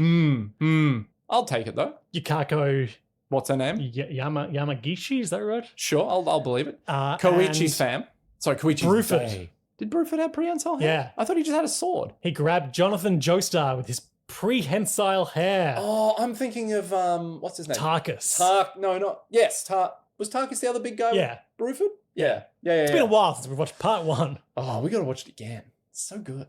I'll take it though. Yukako... What's her name? Yamagishi, is that right? Sure, I'll believe it. Koichi's fam. Sorry, Koichi's Bruford. Did Bruford have prehensile hair? Yeah. I thought he just had a sword. He grabbed Jonathan Joestar with his prehensile hair. Oh, I'm thinking of, what's his name? Tarkus. Was Tarkus the other big guy? Yeah. Bruford? Yeah. It's been a while since we've watched part one. Oh, we gotta watch it again. It's so good.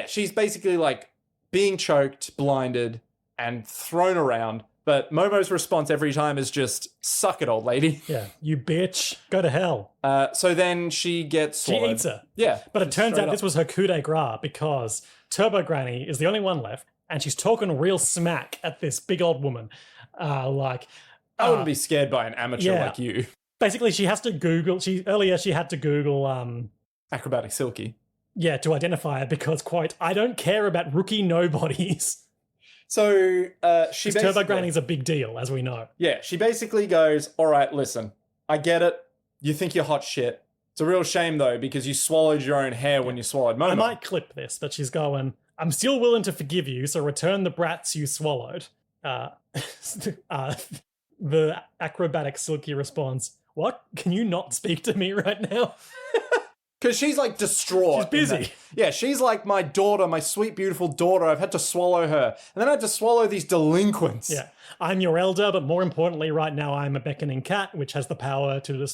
She's basically like being choked, blinded, and thrown around. But Momo's response every time is just, suck it, old lady. Yeah, you bitch. Go to hell. So then she gets swallowed. She eats her. Yeah. But it turns out this was her coup de grace because Turbo Granny is the only one left and she's talking real smack at this big old woman. I wouldn't be scared by an amateur like you. Basically, she has to Google... Earlier, she had to Google... Acrobatic Silky. Yeah, to identify it because, quote, I don't care about rookie nobodies. So she basically... Turbo Granny's a big deal, as we know. Yeah, she basically goes, all right, listen, I get it. You think you're hot shit. It's a real shame, though, because you swallowed your own hair when you swallowed Momo. I might clip this, but she's going, I'm still willing to forgive you, so return the brats you swallowed. The acrobatic Silky responds, what? Can you not speak to me right now? Because she's like distraught. She's busy. Yeah, she's like, my daughter, my sweet, beautiful daughter. I've had to swallow her. And then I had to swallow these delinquents. Yeah. I'm your elder, but more importantly, right now, I'm a beckoning cat, which has the power to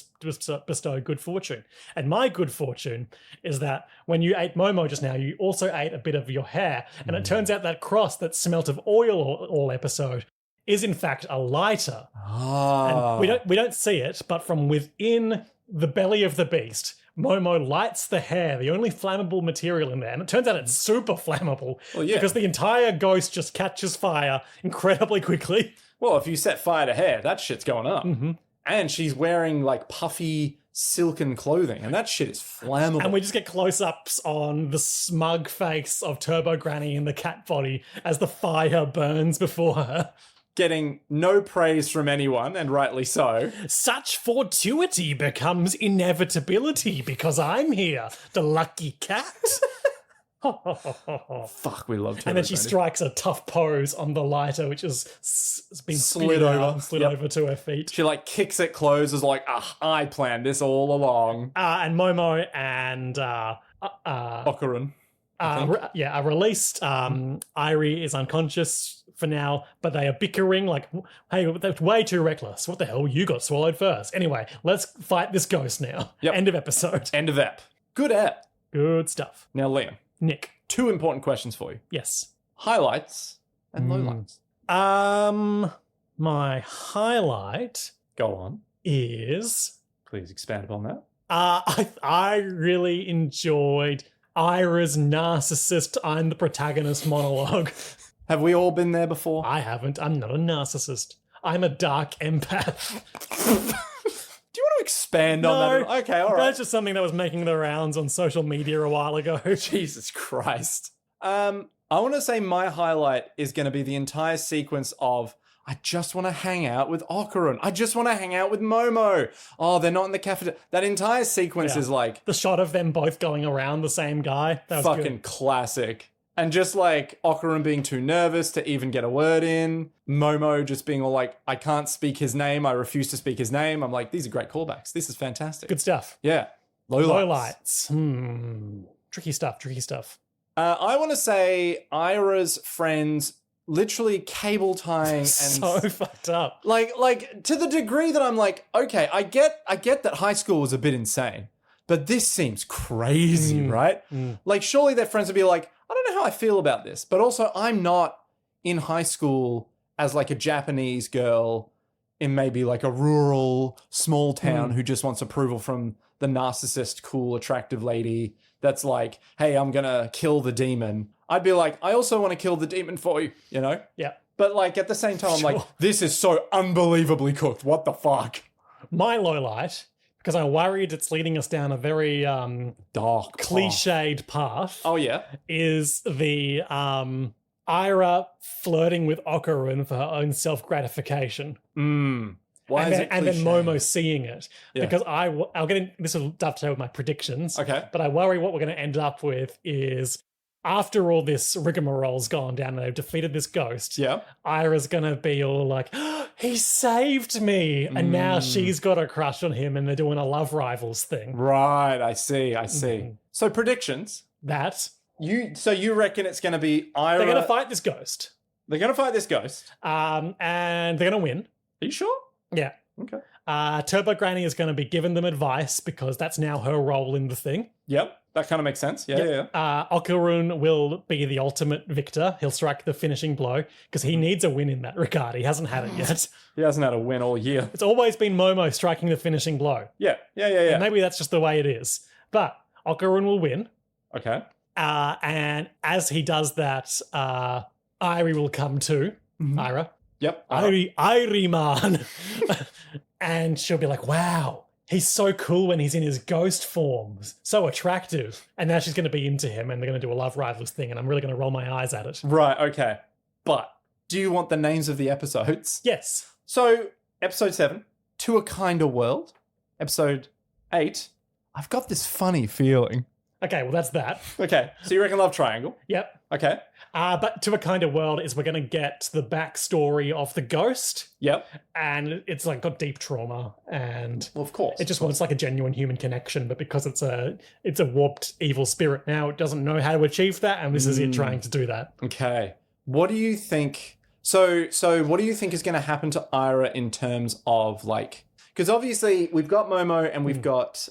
bestow good fortune. And my good fortune is that when you ate Momo just now, you also ate a bit of your hair. And it turns out that cross that smelt of oil all episode is in fact a lighter. And we don't see it, but from within the belly of the beast. Momo lights the hair, the only flammable material in there. And it turns out it's super flammable. Well, yeah. Because the entire ghost just catches fire incredibly quickly. Well, if you set fire to hair, that shit's going up. Mm-hmm. And she's wearing like puffy silken clothing, and that shit is flammable. And we just get close-ups on the smug face of Turbo Granny in the cat body as the fire burns before her. Getting no praise from anyone, and rightly so. Such fortuity becomes inevitability because I'm here, the lucky cat. Fuck, we love Turbo And then she Granny. strikes a tough pose on the lighter, which has been Slid spinning out over. and slid Yep. over to her feet. She like kicks it closed, is like, I planned this all along. And Momo and Okarun. are released. Irie is unconscious for now, but they are bickering like, hey, that's way too reckless. What the hell? You got swallowed first. Anyway, let's fight this ghost now. Yep. End of episode. End of ep. Good ep. Good stuff. Now, Liam, Nick. 2 important questions for you. Yes. Highlights and lowlights. My highlight Go on. is Please expand upon that. I really enjoyed Ira's narcissist I'm the protagonist monologue. Have we all been there before? I haven't. I'm not a narcissist. I'm a dark empath. Do you want to expand on that? Okay, all right. That's just something that was making the rounds on social media a while ago. Jesus Christ. I want to say my highlight is going to be the entire sequence of I just want to hang out with Okarun. I just want to hang out with Momo. Oh, they're not in the cafeteria. That entire sequence is like The shot of them both going around the same guy. That was fucking good. classic. And just like Okarun being too nervous to even get a word in. Momo just being all like, I can't speak his name. I refuse to speak his name. I'm like, these are great callbacks. This is fantastic. Good stuff. Yeah. Low lights. Tricky stuff. I want to say Ira's friends literally cable tying and So fucked up. like to the degree that I'm like, okay, I get that high school was a bit insane, but this seems crazy, right? Like surely their friends would be like, I don't know how I feel about this, but also I'm not in high school as like a Japanese girl in maybe like a rural small town who just wants approval from the narcissist, cool, attractive lady that's like, hey, I'm gonna kill the demon. I'd be like, I also want to kill the demon for you, you know? Yeah. But like at the same time, I'm Sure. like, this is so unbelievably cooked. What the fuck? My low light, because I'm worried it's leading us down a very Dark. cliched path, Oh yeah. is the Ira flirting with Okarun for her own self-gratification. Why and is then, it and then cliche? Momo seeing it. Yeah. Because I'll get in, this will dovetail with my predictions. Okay. But I worry what we're going to end up with is after all this rigmarole's gone down and they've defeated this ghost, Yeah. Ira's going to be all like, oh, he saved me. And now she's got a crush on him and they're doing a love rivals thing. Right. I see. So predictions. That So you reckon it's going to be Ira? they're going to fight this ghost. They're going to fight this ghost. And they're going to win. Are you sure? Yeah. Okay. Turbo Granny is going to be giving them advice because that's now her role in the thing. Yep. That kind of makes sense. Yeah. Okarun will be the ultimate victor. He'll strike the finishing blow because he needs a win in that regard. He hasn't had it yet. He hasn't had a win all year. It's always been Momo striking the finishing blow. Yeah. Maybe that's just the way it is. But Okarun will win. Okay. And as he does that, Irie will come too. Ira. Yep. Irie man. And she'll be like, wow, he's so cool when he's in his ghost form. So attractive. And now she's going to be into him and they're going to do a love rivals thing. And I'm really going to roll my eyes at it. Right. Okay. But do you want the names of the episodes? Yes. So, episode 7, To a Kinder World. Episode 8, I've got this funny feeling. Okay, well, that's that. Okay, so you reckon love triangle? Yep. Okay. But To a Kind of World is we're going to get the backstory of the ghost. Yep. And it's like got deep trauma and Well, of course. it just wants like a genuine human connection. But because it's a warped evil spirit now, it doesn't know how to achieve that. And this is it trying to do that. Okay. What do you think? So what do you think is going to happen to Ira in terms of like? Because obviously we've got Momo and we've got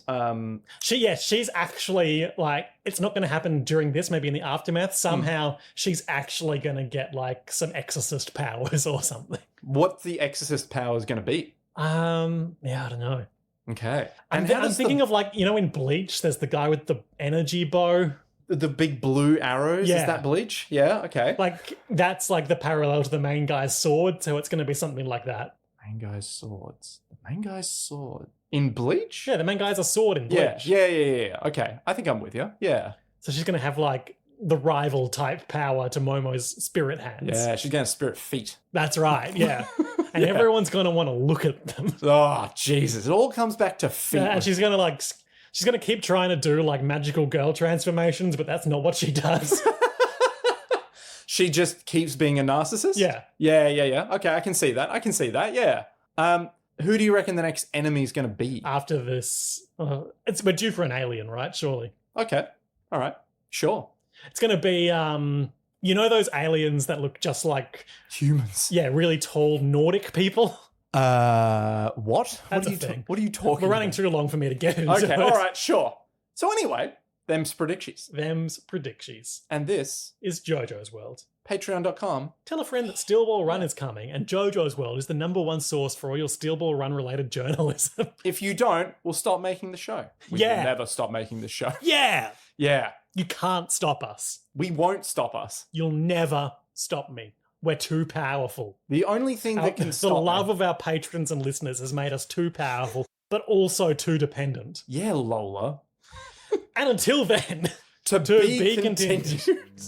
She's actually like, it's not going to happen during this, maybe in the aftermath. Somehow she's actually going to get like some exorcist powers or something. what the exorcist power is going to be. Yeah, I don't know. Okay. I'm how does thinking of like, in Bleach, there's the guy with the energy bow. the big blue arrows, Yeah. is that Bleach? Yeah, okay. Like, that's like the parallel to the main guy's sword, so it's going to be something like that. Main guy's swords. The main guy's sword. In Bleach? Yeah, the main guy's a sword in Yeah, Bleach. yeah. Okay, I think I'm with you. Yeah. So she's going to have like the rival type power to Momo's spirit hands. Yeah, she's going to spirit feet. That's right, yeah. And everyone's going to want to look at them. Oh, Jesus. It all comes back to feet. And she's going to she's going to keep trying to do like magical girl transformations, but that's not what she does. She just keeps being a narcissist? Yeah. Yeah. Okay, I can see that. Yeah. Who do you reckon the next enemy is going to be? After this, we're due for an alien, right? Surely. Okay. All right. Sure. It's going to be, those aliens that look just like, Humans. yeah, really tall Nordic people? What? That's a thing. What are you talking We're running about? too long for me to get into Okay, it. all right, sure. So anyway, them's predictions. Them's predictions. And this, Is JoJo's World. patreon.com. Tell a friend that Steel Ball Run is coming, and JoJo's World is the #1 source for all your Steel Ball Run related journalism. If you don't, we'll stop making the show. We Yeah. will never stop making the show. Yeah! Yeah. You can't stop us. We won't stop us. You'll never stop me. We're too powerful. The only thing that can The stop love me- of our patrons and listeners has made us too powerful, but also too dependent. Yeah, Lola. And until then, To to be be continued. continued.